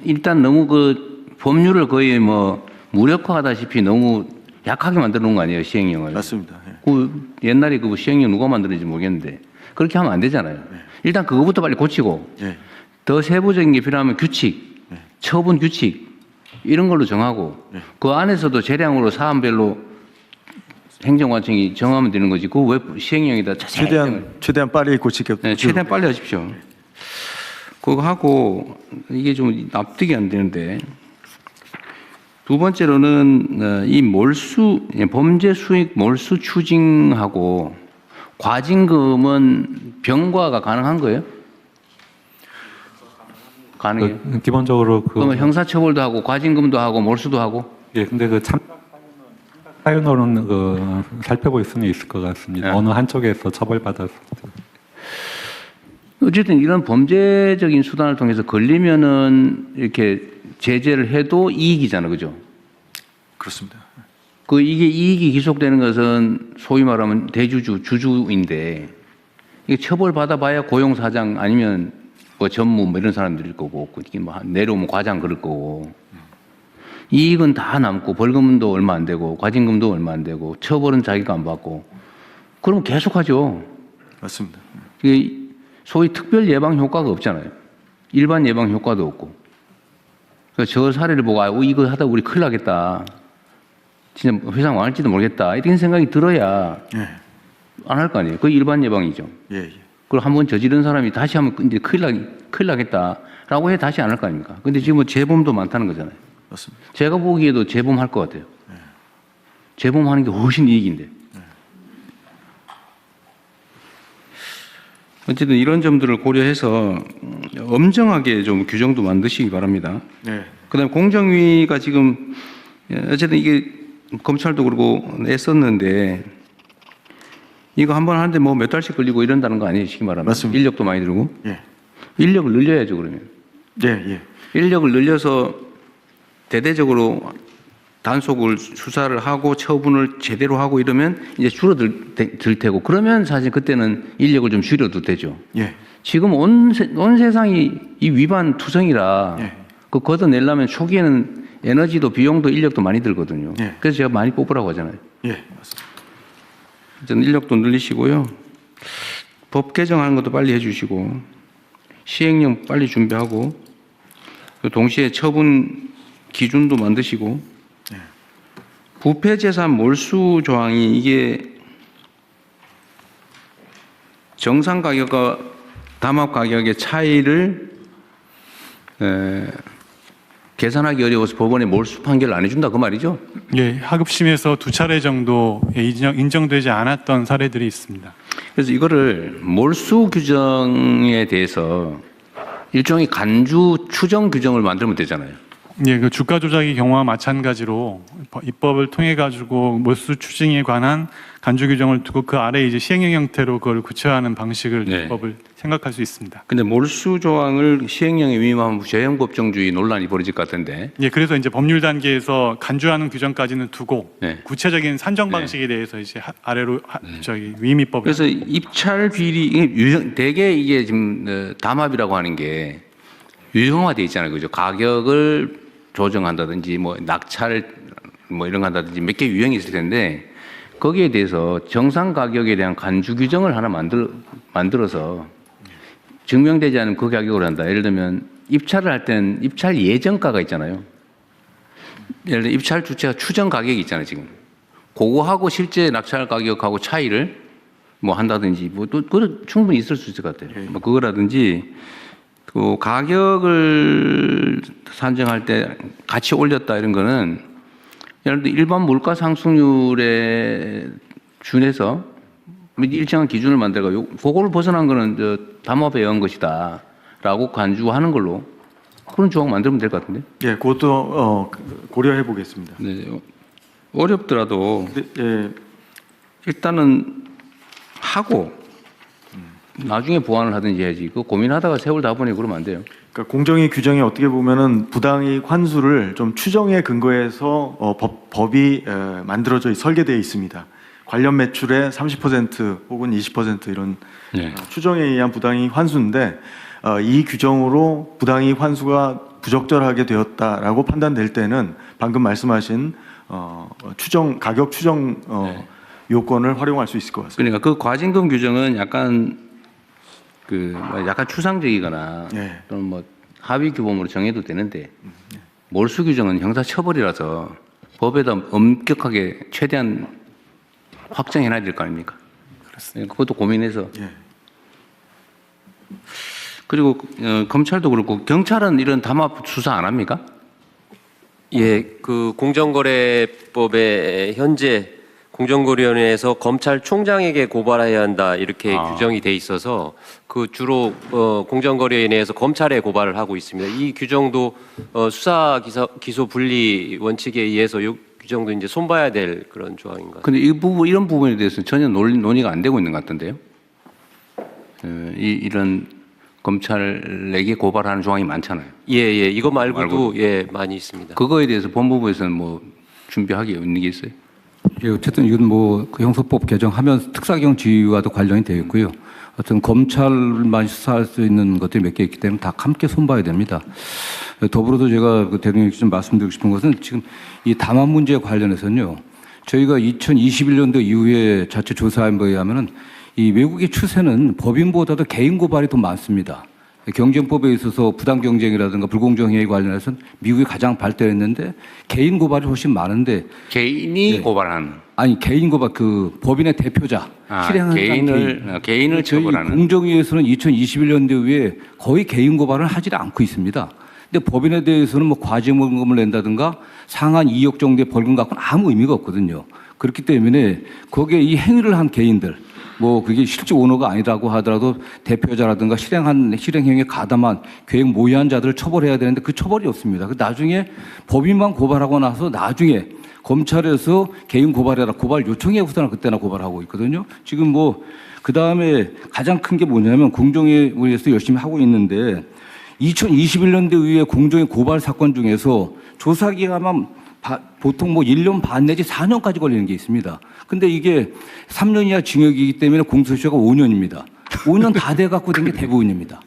일단 너무 그 법률을 거의 뭐 무력화하다시피 너무 약하게 만들어 놓은 거 아니에요, 시행령을. 맞습니다. 예. 그 옛날에 그 시행령 누가 만들었는지 모르겠는데 그렇게 하면 안 되잖아요. 일단 그거부터 빨리 고치고 예. 더 세부적인 게 필요하면 규칙, 처분 규칙 이런 걸로 정하고 그 안에서도 재량으로 사안별로 행정관청이 정하면 되는 거지. 그거 왜 시행령에다 자세히 최대한 빨리 고치게. 네, 최대한 빨리 하십시오. 그거 하고 이게 좀 납득이 안 되는데 두 번째로는 이 범죄 수익 몰수 추징하고 과징금은 병과가 가능한 거예요? 가능해요? 기본적으로 그러면 형사처벌도 하고 과징금도 하고 몰수도 하고? 예, 근데 그 사유는 살펴볼 수는 있을 것 같습니다. 네. 어느 한쪽에서 처벌받았을 때. 어쨌든 이런 범죄적인 수단을 통해서 걸리면은 이렇게 제재를 해도 이익이잖아, 그죠? 그렇습니다. 이게 이익이 기속되는 것은 소위 말하면 주주인데 이게 처벌받아봐야 고용사장 아니면 뭐 전무 뭐 이런 사람들일 거고 이게 뭐 내려오면 과장 그럴 거고 이익은 다 남고 벌금도 얼마 안 되고 과징금도 얼마 안 되고 처벌은 자기가 안 받고 그러면 계속하죠. 맞습니다. 이게 소위 특별 예방 효과가 없잖아요. 일반 예방 효과도 없고. 그래서 저 사례를 보고 이거 하다 우리 큰일 나겠다. 진짜 회사 망할지도 모르겠다. 이런 생각이 들어야 안 할 거 아니에요. 그게 일반 예방이죠. 예, 예. 그걸 한번 저지른 사람이 다시 하면 이제 큰일 나겠다라고 해 다시 안 할 거 아닙니까? 근데 지금 뭐 재범도 많다는 거잖아요. 맞습니다. 제가 보기에도 재범할 것 같아요. 재범하는 게 훨씬 이익인데. 어쨌든 이런 점들을 고려해서 엄정하게 좀 규정도 만드시기 바랍니다. 네. 그다음에 공정위가 지금 어쨌든 이게 검찰도 그러고 애썼는데 이거 한 번 하는데 뭐 몇 달씩 걸리고 이런다는 거 아니에요, 쉽게 말하면. 맞습니다. 인력도 많이 들고. 예. 인력을 늘려야죠, 그러면. 예, 예. 인력을 늘려서 대대적으로 단속을 수사를 하고 처분을 제대로 하고 이러면 이제 줄어들 테고 그러면 사실 그때는 인력을 좀 줄여도 되죠. 예. 지금 온 세상이 이 위반 투성이라 예. 그 걷어내려면 초기에는 에너지도 비용도 인력도 많이 들거든요. 예. 그래서 제가 많이 뽑으라고 하잖아요. 예, 맞습니다. 어쨌든 인력도 늘리시고요. 법 개정하는 것도 빨리 해주시고 시행령 빨리 준비하고 동시에 처분 기준도 만드시고 부패재산 몰수 조항이 이게 정상 가격과 담합 가격의 차이를 계산하기 어려워서 법원에 몰수 판결을 안 해준다 그 말이죠? 예, 하급심에서 2차례 정도 인정되지 않았던 사례들이 있습니다. 그래서 이거를 몰수 규정에 대해서 일종의 간주 추정 규정을 만들면 되잖아요. 예, 그 주가 조작의 경우와 마찬가지로 입법을 통해 가지고 몰수 추징에 관한 간주 규정을 두고 그 아래 이제 시행령 형태로 그걸 구체화하는 방식을 네. 입법을 생각할 수 있습니다. 근데 몰수 조항을 시행령에 위임하면 재형 법정주의 논란이 벌어질 것 같은데. 예, 그래서 이제 법률 단계에서 간주하는 규정까지는 두고 네. 구체적인 산정 방식에 대해서 이제 아래로 위임 입법을. 그래서 입찰 비리 대개 이게 지금 담합이라고 하는 게 유형화돼 있잖아요, 그죠? 가격을 조정한다든지 뭐 낙찰 뭐 이런 거 한다든지 몇 개 유형이 있을 텐데 거기에 대해서 정상 가격에 대한 간주 규정을 하나 만들어서 증명되지 않은 그 가격으로 한다. 예를 들면 입찰을 할 때는 입찰 예정가가 있잖아요. 예를 들어 입찰 주체가 추정 가격이 있잖아요, 지금. 그거하고 실제 낙찰 가격하고 차이를 뭐 한다든지 뭐 또 충분히 있을 수 있을 것 같아요. 뭐 그거라든지 그 가격을 산정할 때 같이 올렸다 이런 거는 예를 들어 일반 물가 상승률에 준해서 일정한 기준을 만들고 그거를 벗어난 거는 저 담합에 의한 것이다라고 간주하는 걸로 그런 조항 만들면 될 것 같은데. 예, 그것도 고려해 보겠습니다. 네, 어렵더라도 예, 일단은 하고 나중에 보완을 하든지 해야지. 그 고민하다가 세월 다 보내고 그러면 안 돼요. 그러니까 공정위 규정이 어떻게 보면은 부당이익 환수를 좀 추정에 근거해서 법이 만들어져 설계되어 있습니다. 관련 매출의 30% 혹은 20% 이런 네. 추정에 의한 부당이익 환수인데 이 규정으로 부당이익 환수가 부적절하게 되었다라고 판단될 때는 방금 말씀하신 가격 추정 네. 요건을 활용할 수 있을 것 같습니다. 그러니까 그 과징금 규정은 약간 추상적이거나 예. 또는 뭐 합의 규범으로 정해도 되는데 몰수 규정은 형사 처벌이라서 법에다 엄격하게 최대한 확정해놔야 될 거 아닙니까? 그렇습니다. 그것도 고민해서. 예. 그리고 검찰도 그렇고 경찰은 이런 담합 수사 안 합니까? 예, 그 공정거래법에 현재 공정거래위원회에서 검찰총장에게 고발해야 한다 이렇게 규정이 돼 있어서 그 주로 공정거래위원회에서 검찰에 고발을 하고 있습니다. 이 규정도 수사 기소 분리 원칙에 의해서 이 규정도 이제 손봐야 될 그런 조항인 것 같습니다. 근데 이런 부분에 대해서는 전혀 논의가 안 되고 있는 것 같던데요. 이런 검찰에게 고발하는 조항이 많잖아요. 예, 이거 말고도 예 많이 있습니다. 그거에 대해서 법무부에서는 뭐 준비하기 있는 게 있어요? 예, 어쨌든 이건 뭐 그 형사법 개정하면 특사경 지휘와도 관련이 되어 있고요. 어떤 검찰만 수사할 수 있는 것들이 몇 개 있기 때문에 다 함께 손봐야 됩니다. 더불어도 제가 그 대통령께 좀 말씀드리고 싶은 것은 지금 이 담합 문제에 관련해서는요. 저희가 2021년도 이후에 자체 조사한 바에 의하면은 이 외국의 추세는 법인보다도 개인 고발이 더 많습니다. 경쟁법에 있어서 부당 경쟁이라든가 불공정행위 관련해서는 미국이 가장 발달했는데 개인 고발이 훨씬 많은데 개인이 네. 고발하는 아니 개인 고발 그 법인의 대표자 실행하는 개인을 저희 처벌하는 공정위에서는 2021년도 이후에 거의 개인 고발을 하지 않고 있습니다. 근데 법인에 대해서는 뭐 과징금을 낸다든가 상한 2억 정도의 벌금 갖고는 아무 의미가 없거든요. 그렇기 때문에 거기에 이 행위를 한 개인들 뭐 그게 실제 오너가 아니라고 하더라도 대표자라든가 실행행위에 가담한 계획 모의한 자들을 처벌해야 되는데 그 처벌이 없습니다. 그 나중에 법인만 고발하고 나서 나중에 검찰에서 개인 고발해라 고발 요청해 우선은 그때나 고발하고 있거든요. 지금 뭐 그 다음에 가장 큰 게 뭐냐면 공정위에서 열심히 하고 있는데 2021년도 이후에 공정위 고발 사건 중에서 조사 기간만 보통 뭐 1년 반 내지 4년까지 걸리는 게 있습니다. 근데 이게 3년 이하 징역이기 때문에 공소시효가 5년입니다. 5년 다 돼갖고 된 게 대부분입니다.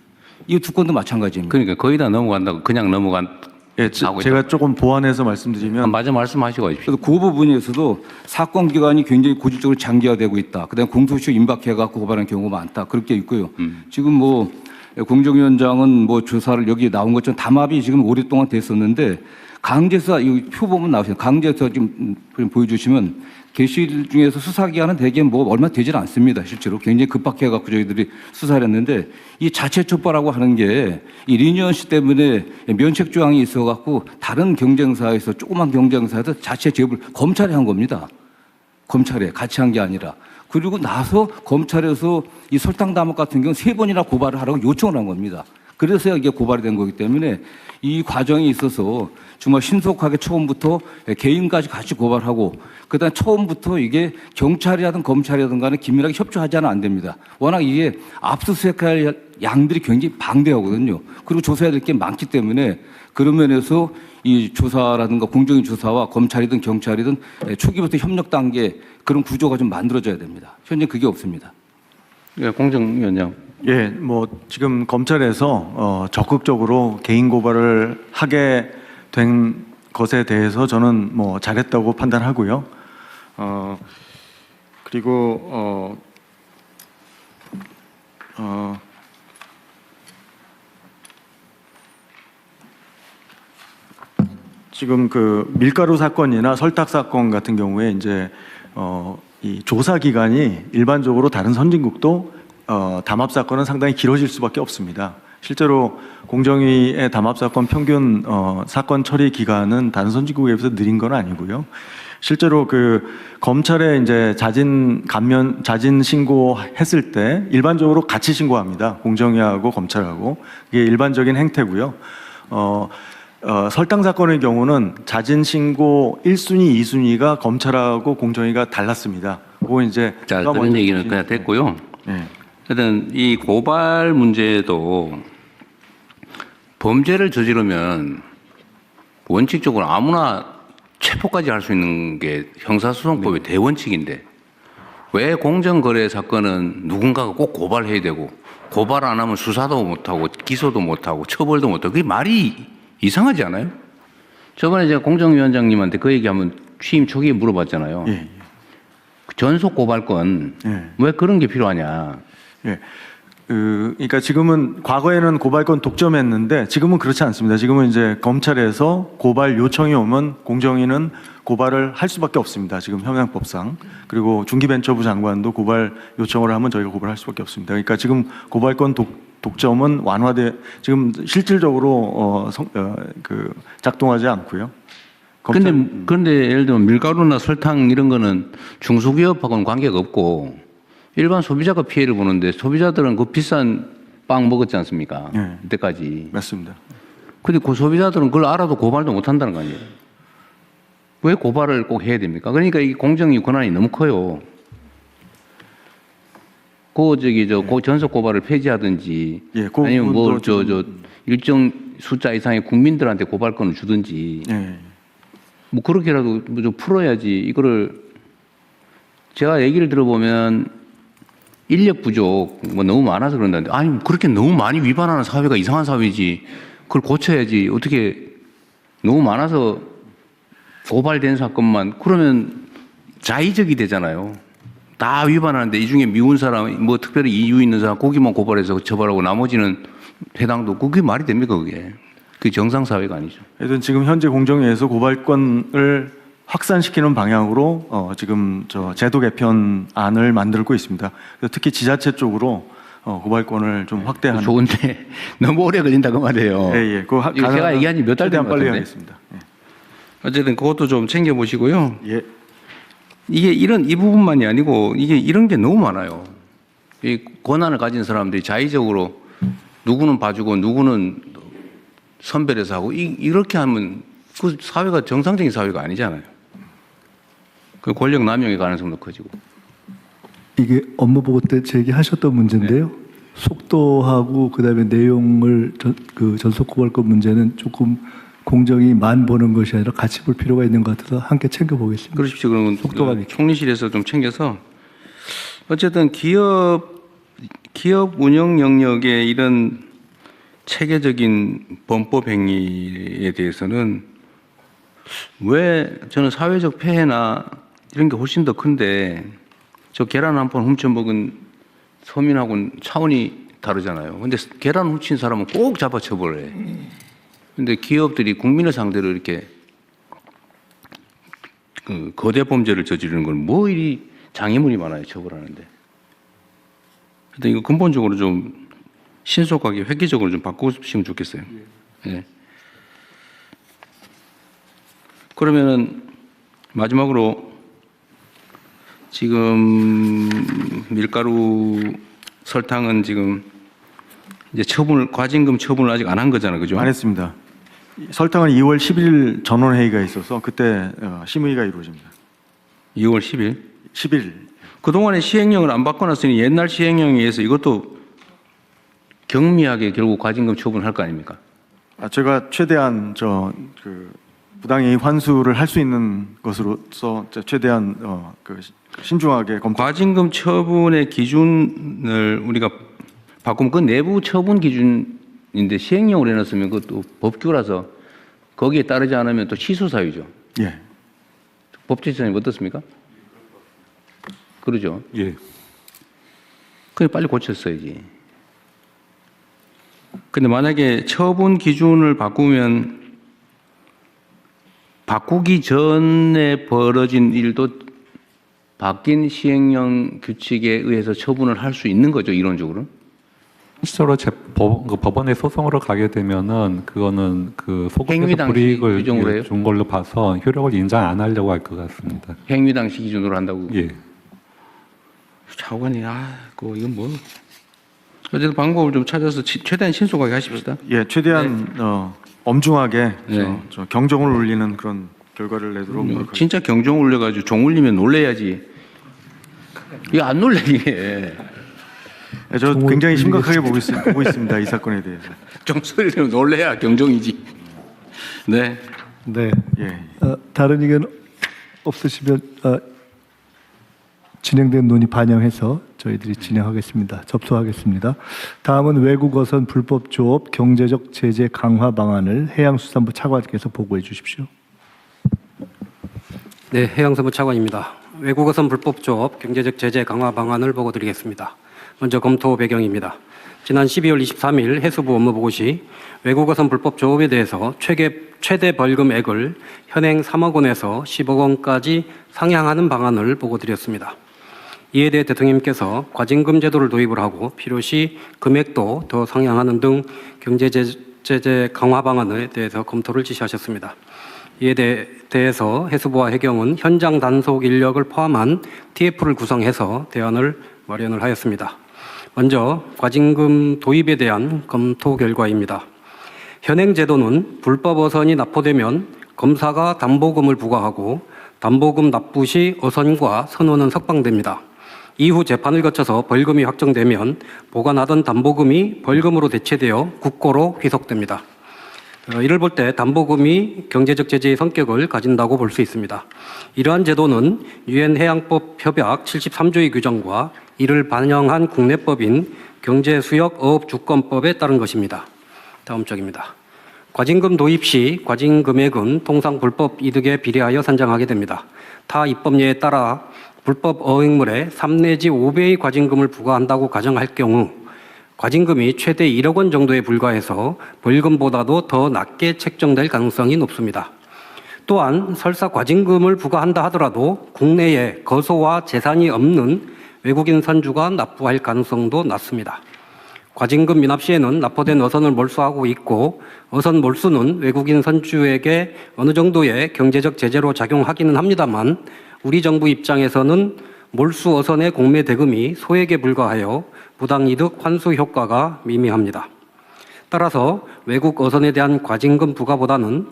이 두 건도 마찬가지입니다. 그러니까 거의 다 넘어간다고 그냥 넘어간. 예, 제가 조금 보완해서 말씀드리면 맞아 말씀하시고 가십시오. 그래서 그 부분에서도 사건 기간이 굉장히 고질적으로 장기화되고 있다. 그다음에 공소시효 임박해갖고 고발한 경우가 많다. 그렇게 있고요. 지금 뭐 공정위원장은 뭐 조사를 여기 나온 것처럼 담합이 지금 오랫동안 됐었는데 강제수사 이 표 보면 나오세요. 강제수사 지금 보여주시면 게시일 중에서 수사 기간은 대개 뭐 얼마 되질 않습니다. 실제로 굉장히 급박해갖고 저희들이 수사를 했는데 이 자체 촉발하고 하는 게 이 리니언시 때문에 면책 조항이 있어갖고 다른 경쟁사에서 조그만 경쟁사에서 자체 제보를 검찰에 한 겁니다. 검찰에 같이 한 게 아니라. 그리고 나서 검찰에서 이 설탕 담합 같은 경우는 3번이나 고발을 하라고 요청을 한 겁니다. 그래서 이게 고발이 된 거기 때문에 이 과정에 있어서 정말 신속하게 처음부터 개인까지 같이 고발하고 그다음 처음부터 이게 경찰이라든 검찰이라든 간에 긴밀하게 협조하지는 안 됩니다. 워낙 이게 압수수색할 양들이 굉장히 방대하거든요. 그리고 조사해야 될 게 많기 때문에 그런 면에서 이 조사라든가 공정위 조사와 검찰이든 경찰이든 초기부터 협력 단계 그런 구조가 좀 만들어져야 됩니다. 현재 그게 없습니다. 예, 공정위원장. 예, 뭐 지금 검찰에서 적극적으로 개인 고발을 하게 된 것에 대해서 저는 뭐 잘했다고 판단하고요. 그리고 지금 그 밀가루 사건이나 설탕 사건 같은 경우에 이제 이 조사 기간이 일반적으로 다른 선진국도 담합 사건은 상당히 길어질 수밖에 없습니다. 실제로 공정위의 담합 사건 평균 사건 처리 기간은 다른 선진국에 비해서 느린 건 아니고요. 실제로 그 검찰에 이제 자진 신고했을 때 일반적으로 같이 신고합니다. 공정위하고 검찰하고 이게 일반적인 행태고요. 설탕 사건의 경우는 자진 신고 1순위, 2순위가 검찰하고 공정위가 달랐습니다. 그거 이제 자, 그런 얘기는 그냥 됐고요. 네. 하여튼 이 고발 문제도 범죄를 저지르면 원칙적으로 아무나 체포까지 할 수 있는 게 형사소송법의 대원칙인데 왜 공정거래 사건은 누군가가 꼭 고발해야 되고 고발 안 하면 수사도 못하고 기소도 못하고 처벌도 못하고 그게 말이 이상하지 않아요? 저번에 제가 공정위원장님한테 그 얘기 한번 취임 초기에 물어봤잖아요. 예. 전속 고발권 왜 그런 게 필요하냐? 예. 그러니까 지금은 과거에는 고발권 독점했는데 지금은 그렇지 않습니다. 지금은 이제 검찰에서 고발 요청이 오면 공정위는 고발을 할 수밖에 없습니다. 지금 현행법상. 그리고 중기벤처부 장관도 고발 요청을 하면 저희가 고발할 수밖에 없습니다. 그러니까 지금 고발권 독점은 지금 실질적으로 작동하지 않고요. 그런데 예를 들면 밀가루나 설탕 이런 거는 중소기업하고는 관계가 없고 일반 소비자가 피해를 보는데 소비자들은 그 비싼 빵 먹었지 않습니까? 네. 이때까지. 맞습니다. 근데 그 소비자들은 그걸 알아도 고발도 못 한다는 거 아니에요? 왜 고발을 꼭 해야 됩니까? 그러니까 이 공정위 권한이 너무 커요. 그 전속 고발을 폐지하든지 아니면 뭐 일정 숫자 이상의 국민들한테 고발권을 주든지 뭐 그렇게라도 좀 풀어야지 이거를 제가 얘기를 들어보면 인력 부족 뭐 너무 많아서 그런다는데 아니 그렇게 너무 많이 위반하는 사회가 이상한 사회지 그걸 고쳐야지 어떻게 너무 많아서 고발된 사건만 그러면 자의적이 되잖아요. 다 위반하는데 이 중에 미운 사람 뭐 특별히 이유 있는 사람 거기만 고발해서 처벌하고 나머지는 해당도 그게 말이 됩니까 그게? 그게 정상 사회가 아니죠. 하여튼 지금 현재 공정위에서 고발권을 확산시키는 방향으로 지금 저 제도 개편안을 만들고 있습니다. 그래서 특히 지자체 쪽으로 고발권을 좀 확대하는. 좋은데 너무 오래 걸린다 그 말이에요. 예. 이거 제가 얘기한 지 몇 달 된 것 빨리 같은데. 하겠습니다. 예. 어쨌든 그것도 좀 챙겨 보시고요. 예. 이게 이 부분만이 아니고 이게 이런 게 너무 많아요. 이 권한을 가진 사람들이 자의적으로 누구는 봐주고 누구는 선별해서 하고 이렇게 하면 그 사회가 정상적인 사회가 아니잖아요. 그 권력 남용의 가능성도 커지고. 이게 업무 보고 때 제기하셨던 문제인데요. 속도하고 그다음에 내용을 전속 고발권 문제는 조금 공정위만 보는 것이 아니라 같이 볼 필요가 있는 것 같아서 함께 챙겨보겠습니다. 그러십시오. 그러면 속도가 총리실에서 좀 챙겨서 어쨌든 기업 운영 영역에 이런 체계적인 범법 행위에 대해서는 왜 저는 사회적 폐해나 이런 게 훨씬 더 큰데 저 계란 한 판 훔쳐먹은 서민하고는 차원이 다르잖아요. 근데 계란 훔친 사람은 꼭 잡아 처벌해. 근데 기업들이 국민을 상대로 이렇게 그 거대 범죄를 저지르는 건 뭐 이리 장애물이 많아요, 처벌하는데. 근데 이거 근본적으로 좀 신속하게 획기적으로 좀 바꾸시면 좋겠어요. 예. 그러면은 마지막으로 지금 밀가루, 설탕은 지금 이제 과징금 처분을 아직 안 한 거잖아요, 그죠? 안 했습니다. 설탕은 2월 10일 전원회의가 있어서 그때 심의가 이루어집니다. 2월 10일? 10일. 그동안에 시행령을 안 바꿔놨으니 옛날 시행령에 의해서 이것도 경미하게 결국 과징금 처분할 거 아닙니까? 제가 최대한 부당이익 환수를 할 수 있는 것으로서 최대한 신중하게 검토. 과징금 처분의 기준을 우리가 바꾸면 그 내부 처분 기준인데 시행령으로 해놨으면 그것도 법규라서 거기에 따르지 않으면 또 취소 사유죠. 예. 법제처장님 어떻습니까? 그러죠. 예. 그래 빨리 고쳤어야지. 근데 만약에 처분 기준을 바꾸면 바꾸기 전에 벌어진 일도 바뀐 시행령 규칙에 의해서 처분을 할 수 있는 거죠, 이론적으로? 실제로 법원에 소송으로 가게 되면은 그거는 그 행위 소급에서 당시 불이익을 규정으로 해요? 준 걸로 봐서 효력을 인정 안 하려고 할 것 같습니다. 행위 당시 기준으로 한다고? 예. 차관이 이건 뭐 어쨌든 방법을 좀 찾아서 최대한 신속하게 하십시다. 예, 최대한 엄중하게 네. 저 경종을 울리는 그런 결과를 내도록 노력하겠습니다. 진짜 경종 울려가지고 종 울리면 놀래야지. 이거 안 놀래 이게. 네, 저 굉장히 심각하게 보고 있습니다. 이 사건에 대해서. 종소리를 놀래야 경종이지. 네. 네. 예. 다른 의견 없으시면 진행된 논의 반영해서 저희들이 진행하겠습니다. 접수하겠습니다. 다음은 외국어선 불법 조업 경제적 제재 강화 방안을 해양수산부 차관께서 보고해 주십시오. 네, 해양수산부 차관입니다. 외국어선 불법 조업 경제적 제재 강화 방안을 보고드리겠습니다. 먼저 검토 배경입니다. 지난 12월 23일 해수부 업무보고 시 외국어선 불법 조업에 대해서 최대 벌금액을 현행 3억 원에서 10억 원까지 상향하는 방안을 보고드렸습니다. 이에 대해 대통령님께서 과징금 제도를 도입을 하고 필요시 금액도 더 상향하는 등 경제제재 강화 방안에 대해서 검토를 지시하셨습니다. 이에 대해서 해수부와 해경은 현장 단속 인력을 포함한 TF를 구성해서 대안을 마련을 하였습니다. 먼저 과징금 도입에 대한 검토 결과입니다. 현행 제도는 불법 어선이 납포되면 검사가 담보금을 부과하고 담보금 납부 시 어선과 선원은 석방됩니다. 이후 재판을 거쳐서 벌금이 확정되면 보관하던 담보금이 벌금으로 대체되어 국고로 귀속됩니다. 이를 볼 때 담보금이 경제적 제재의 성격을 가진다고 볼 수 있습니다. 이러한 제도는 유엔 해양법 협약 73조의 규정과 이를 반영한 국내법인 경제수역어업주권법에 따른 것입니다. 다음 쪽입니다. 과징금 도입 시 과징 금액은 통상 불법 이득에 비례하여 산정하게 됩니다. 타 입법례에 따라 불법 어획물에 3 내지 5배의 과징금을 부과한다고 가정할 경우 과징금이 최대 1억 원 정도에 불과해서 벌금보다도 더 낮게 책정될 가능성이 높습니다. 또한 설사 과징금을 부과한다 하더라도 국내에 거소와 재산이 없는 외국인 선주가 납부할 가능성도 낮습니다. 과징금 미납 시에는 납부된 어선을 몰수하고 있고 어선 몰수는 외국인 선주에게 어느 정도의 경제적 제재로 작용하기는 합니다만 우리 정부 입장에서는 몰수 어선의 공매 대금이 소액에 불과하여 부당이득 환수 효과가 미미합니다. 따라서 외국 어선에 대한 과징금 부과보다는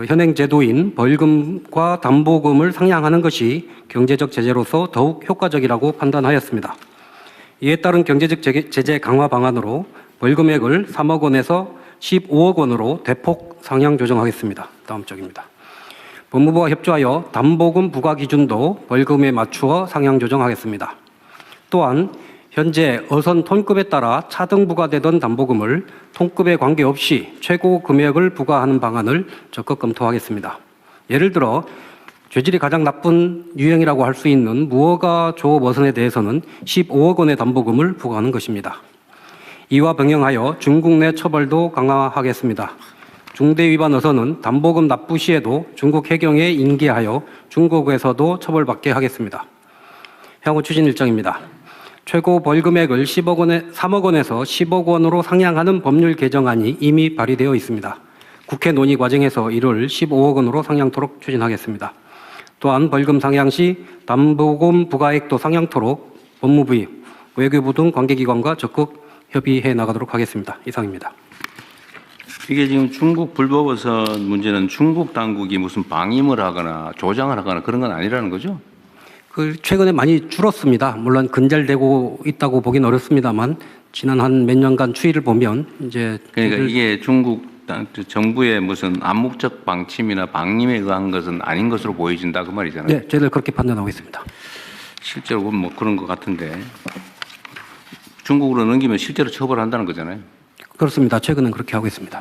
현행 제도인 벌금과 담보금을 상향하는 것이 경제적 제재로서 더욱 효과적이라고 판단하였습니다. 이에 따른 경제적 제재 강화 방안으로 벌금액을 3억 원에서 15억 원으로 대폭 상향 조정하겠습니다. 다음 쪽입니다. 법무부와 협조하여 담보금 부과 기준도 벌금에 맞추어 상향 조정하겠습니다. 또한 현재 어선 톤급에 따라 차등 부과되던 담보금을 톤급에 관계없이 최고 금액을 부과하는 방안을 적극 검토하겠습니다. 예를 들어 죄질이 가장 나쁜 유형이라고 할 수 있는 무허가 조업 어선에 대해서는 15억 원의 담보금을 부과하는 것입니다. 이와 병행하여 중국 내 처벌도 강화하겠습니다. 중대 위반 어선은 담보금 납부 시에도 중국 해경에 인계하여 중국에서도 처벌받게 하겠습니다. 향후 추진 일정입니다. 최고 벌금액을 3억 원에서 10억 원으로 상향하는 법률 개정안이 이미 발의되어 있습니다. 국회 논의 과정에서 이를 15억 원으로 상향토록 추진하겠습니다. 또한 벌금 상향 시 담보금 부과액도 상향토록 법무부, 외교부 등 관계기관과 적극 협의해 나가도록 하겠습니다. 이상입니다. 이게 지금 중국 불법어선 문제는 중국 당국이 무슨 방임을 하거나 조장을 하거나 그런 건 아니라는 거죠? 최근에 많이 줄었습니다. 물론 근절되고 있다고 보긴 어렵습니다만 지난 한 몇 년간 추이를 보면 이제 그러니까 이게 중국 정부의 무슨 암묵적 방침이나 방임에 의한 것은 아닌 것으로 보여진다 그 말이잖아요. 네, 저희들 그렇게 판단하고 있습니다. 실제로 뭐 그런 것 같은데 중국으로 넘기면 실제로 처벌한다는 거잖아요. 그렇습니다. 최근엔 그렇게 하고 있습니다.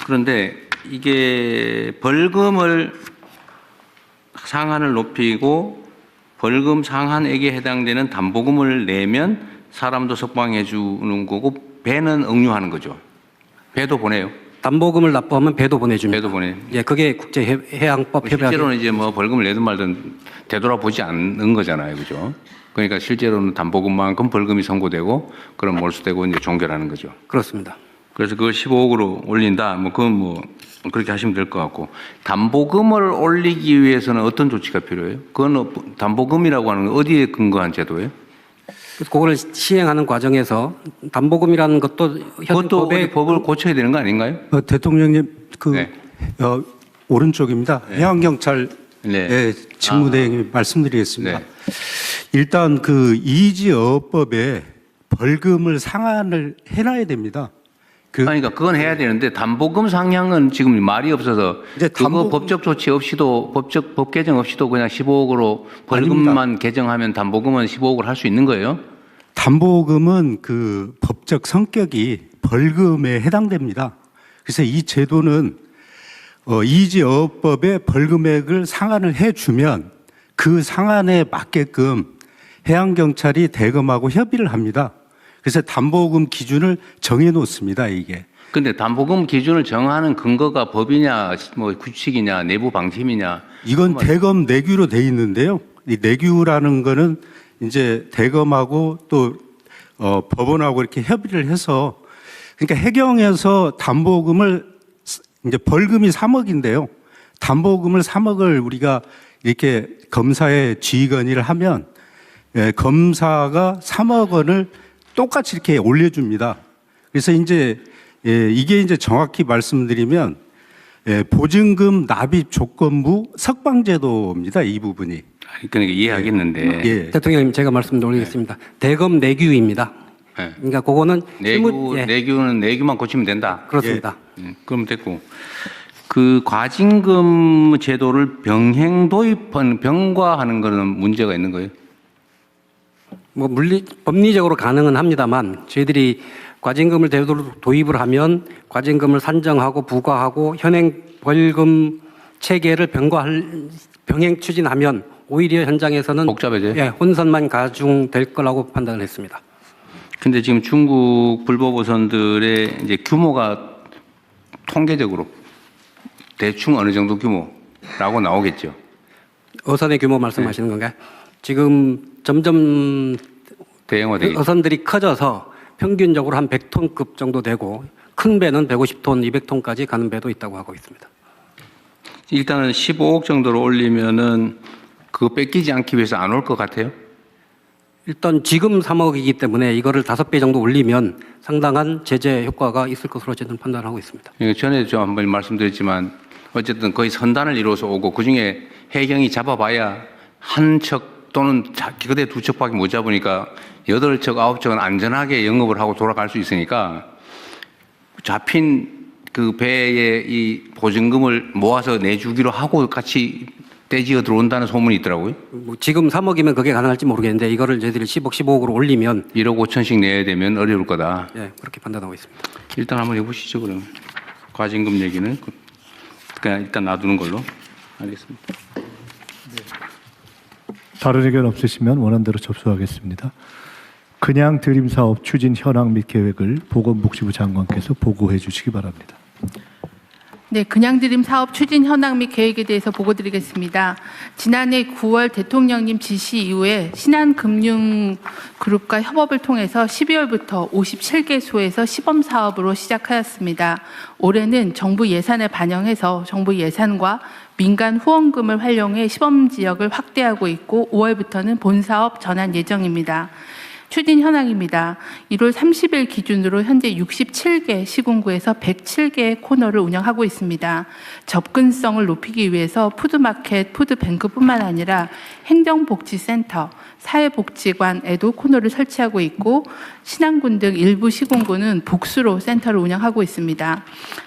그런데 이게 벌금을 상한을 높이고 벌금 상한액에 해당되는 담보금을 내면 사람도 석방해 주는 거고 배는 응유하는 거죠. 배도 보내요. 담보금을 납부하면 배도 보내줍니다. 배도 보내. 예, 그게 국제해양법 협약. 실제로는 이제 뭐 벌금을 내든 말든 되돌아보지 않는 거잖아요, 그죠? 그러니까 실제로는 담보금만큼 벌금이 선고되고 그럼 몰수되고 이제 종결하는 거죠. 그렇습니다. 그래서 그걸 15억으로 올린다. 뭐 그건 뭐 그렇게 하시면 될 것 같고 담보금을 올리기 위해서는 어떤 조치가 필요해요? 그건 담보금이라고 하는 건 어디에 근거한 제도예요? 그거를 시행하는 과정에서 담보금이라는 것도 그것도 법을 고쳐야 되는 거 아닌가요? 대통령님 오른쪽입니다. 네. 해양경찰 네. 직무대행님 말씀드리겠습니다. 네. 일단 그 이지어업법에 벌금을 상한을 해놔야 됩니다. 그러니까 그건 해야 되는데 담보금 상향은 지금 말이 없어서 그거 법적 조치 없이도 법 개정 없이도 그냥 15억으로 벌금만 아닙니다. 개정하면 담보금은 15억을 할 수 있는 거예요? 담보금은 그 법적 성격이 벌금에 해당됩니다. 그래서 이 제도는 이지어업법에 벌금액을 상한을 해주면 그 상한에 맞게끔 해양경찰이 대검하고 협의를 합니다. 그래서 담보금 기준을 정해 놓습니다, 이게. 근데 담보금 기준을 정하는 근거가 법이냐, 뭐 규칙이냐, 내부 방침이냐. 이건 대검 내규로 돼 있는데요. 이 내규라는 거는 이제 대검하고 또 법원하고 이렇게 협의를 해서 그러니까 해경에서 담보금을 이제 벌금이 3억인데요. 담보금을 3억을 우리가 이렇게 검사에 지휘건의를 하면 검사가 3억 원을 똑같이 이렇게 올려줍니다. 그래서 이제 이게 이제 정확히 말씀드리면 보증금 납입 조건부 석방제도입니다. 이 부분이. 그러니까 이해하겠는데. 예. 대통령님 제가 말씀 올리겠습니다. 대검 내규입니다. 네. 그러니까 그거는 내규는 내규만 고치면 된다. 그렇습니다. 그럼 됐고. 그 과징금 제도를 병과하는 거는 문제가 있는 거예요? 뭐 법리적으로 가능은 합니다만 저희들이 과징금을 도입을 하면 과징금을 산정하고 부과하고 현행 벌금 체계를 병행 추진하면 오히려 현장에서는 복잡해져요? 혼선만 가중될 거라고 판단을 했습니다. 근데 지금 중국 불법 어선들의 이제 규모가 통계적으로 대충 어느 정도 규모라고 나오겠죠. 어선의 규모 말씀하시는 건가요? 지금 점점 대형화되겠죠. 어선들이 커져서 평균적으로 한 100톤급 정도 되고 큰 배는 150톤, 200톤까지 가는 배도 있다고 하고 있습니다. 일단은 15억 정도로 올리면은 그거 뺏기지 않기 위해서 안 올 것 같아요. 일단 지금 3억이기 때문에 이거를 5배 정도 올리면 상당한 제재 효과가 있을 것으로 저는 판단하고 있습니다. 전에도 좀 한번 말씀드렸지만 어쨌든 거의 선단을 이루어서 오고 그중에 해경이 잡아봐야 한 척 또는 기껏해 2척밖에 못 잡으니까 8척, 9척은 안전하게 영업을 하고 돌아갈 수 있으니까 잡힌 그 배의 이 보증금을 모아서 내주기로 하고 같이 떼지어 들어온다는 소문이 있더라고요. 뭐 지금 3억이면 그게 가능할지 모르겠는데 이거를 저희들이 10억, 15억으로 올리면 1억 5천씩 내야 되면 어려울 거다. 예, 그렇게 판단하고 있습니다. 일단 한번 해보시죠 그러면. 과징금 얘기는 그냥 일단 놔두는 걸로. 알겠습니다. 다른 의견 없으시면 원안대로 접수하겠습니다. 그냥 드림 사업 추진 현황 및 계획을 보건복지부 장관께서 보고해 주시기 바랍니다. 네, 그냥 드림 사업 추진 현황 및 계획에 대해서 보고드리겠습니다. 지난해 9월 대통령님 지시 이후에 신한금융그룹과 협업을 통해서 12월부터 57개소에서 시범 사업으로 시작하였습니다. 올해는 정부 예산을 반영해서 정부 예산과 민간 후원금을 활용해 시범 지역을 확대하고 있고 5월부터는 본 사업 전환 예정입니다. 추진 현황입니다. 1월 30일 기준으로 현재 67개 시군구에서 107개의 코너를 운영하고 있습니다. 접근성을 높이기 위해서 푸드마켓, 푸드뱅크뿐만 아니라 행정복지센터, 사회복지관에도 코너를 설치하고 있고 신안군 등 일부 시군구는 복수로 센터를 운영하고 있습니다.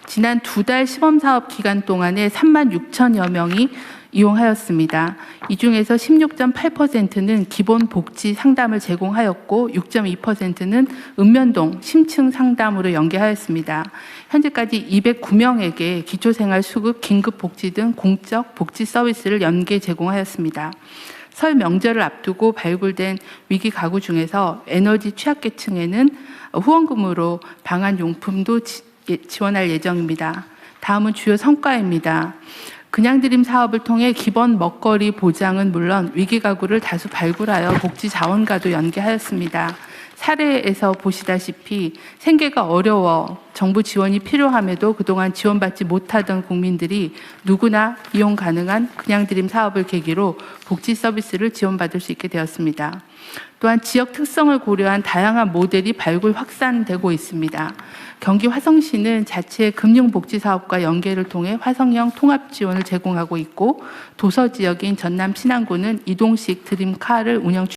지난 2달 시범사업 기간 동안에 36,000여 명이 이용하였습니다. 이 중에서 16.8%는 기본 복지 상담을 제공하였고 6.2%는 읍면동 심층 상담으로 연계하였습니다. 현재까지 209명에게 기초생활 수급, 긴급복지 등 공적 복지 서비스를 연계 제공하였습니다. 설 명절을 앞두고 발굴된 위기 가구 중에서 에너지 취약계층에는 후원금으로 방한용품도 지원할 예정입니다. 다음은 주요 성과입니다. 그냥 드림 사업을 통해 기본 먹거리 보장은 물론 위기 가구를 다수 발굴하여 복지 자원과도 연계하였습니다. 사례에서 보시다시피 생계가 어려워 정부 지원이 필요함에도 그동안 지원받지 못하던 국민들이 누구나 이용 가능한 그냥 드림 사업을 계기로 복지 서비스를 지원받을 수 있게 되었습니다. 또한 지역 특성을 고려한 다양한 모델이 발굴 확산되고 있습니다. 경기 화성시는 자체 금융복지사업과 연계를 통해 화성형 통합 지원을 제공하고 있고 도서 지역인 전남 신안군은 이동식 드림카를 운영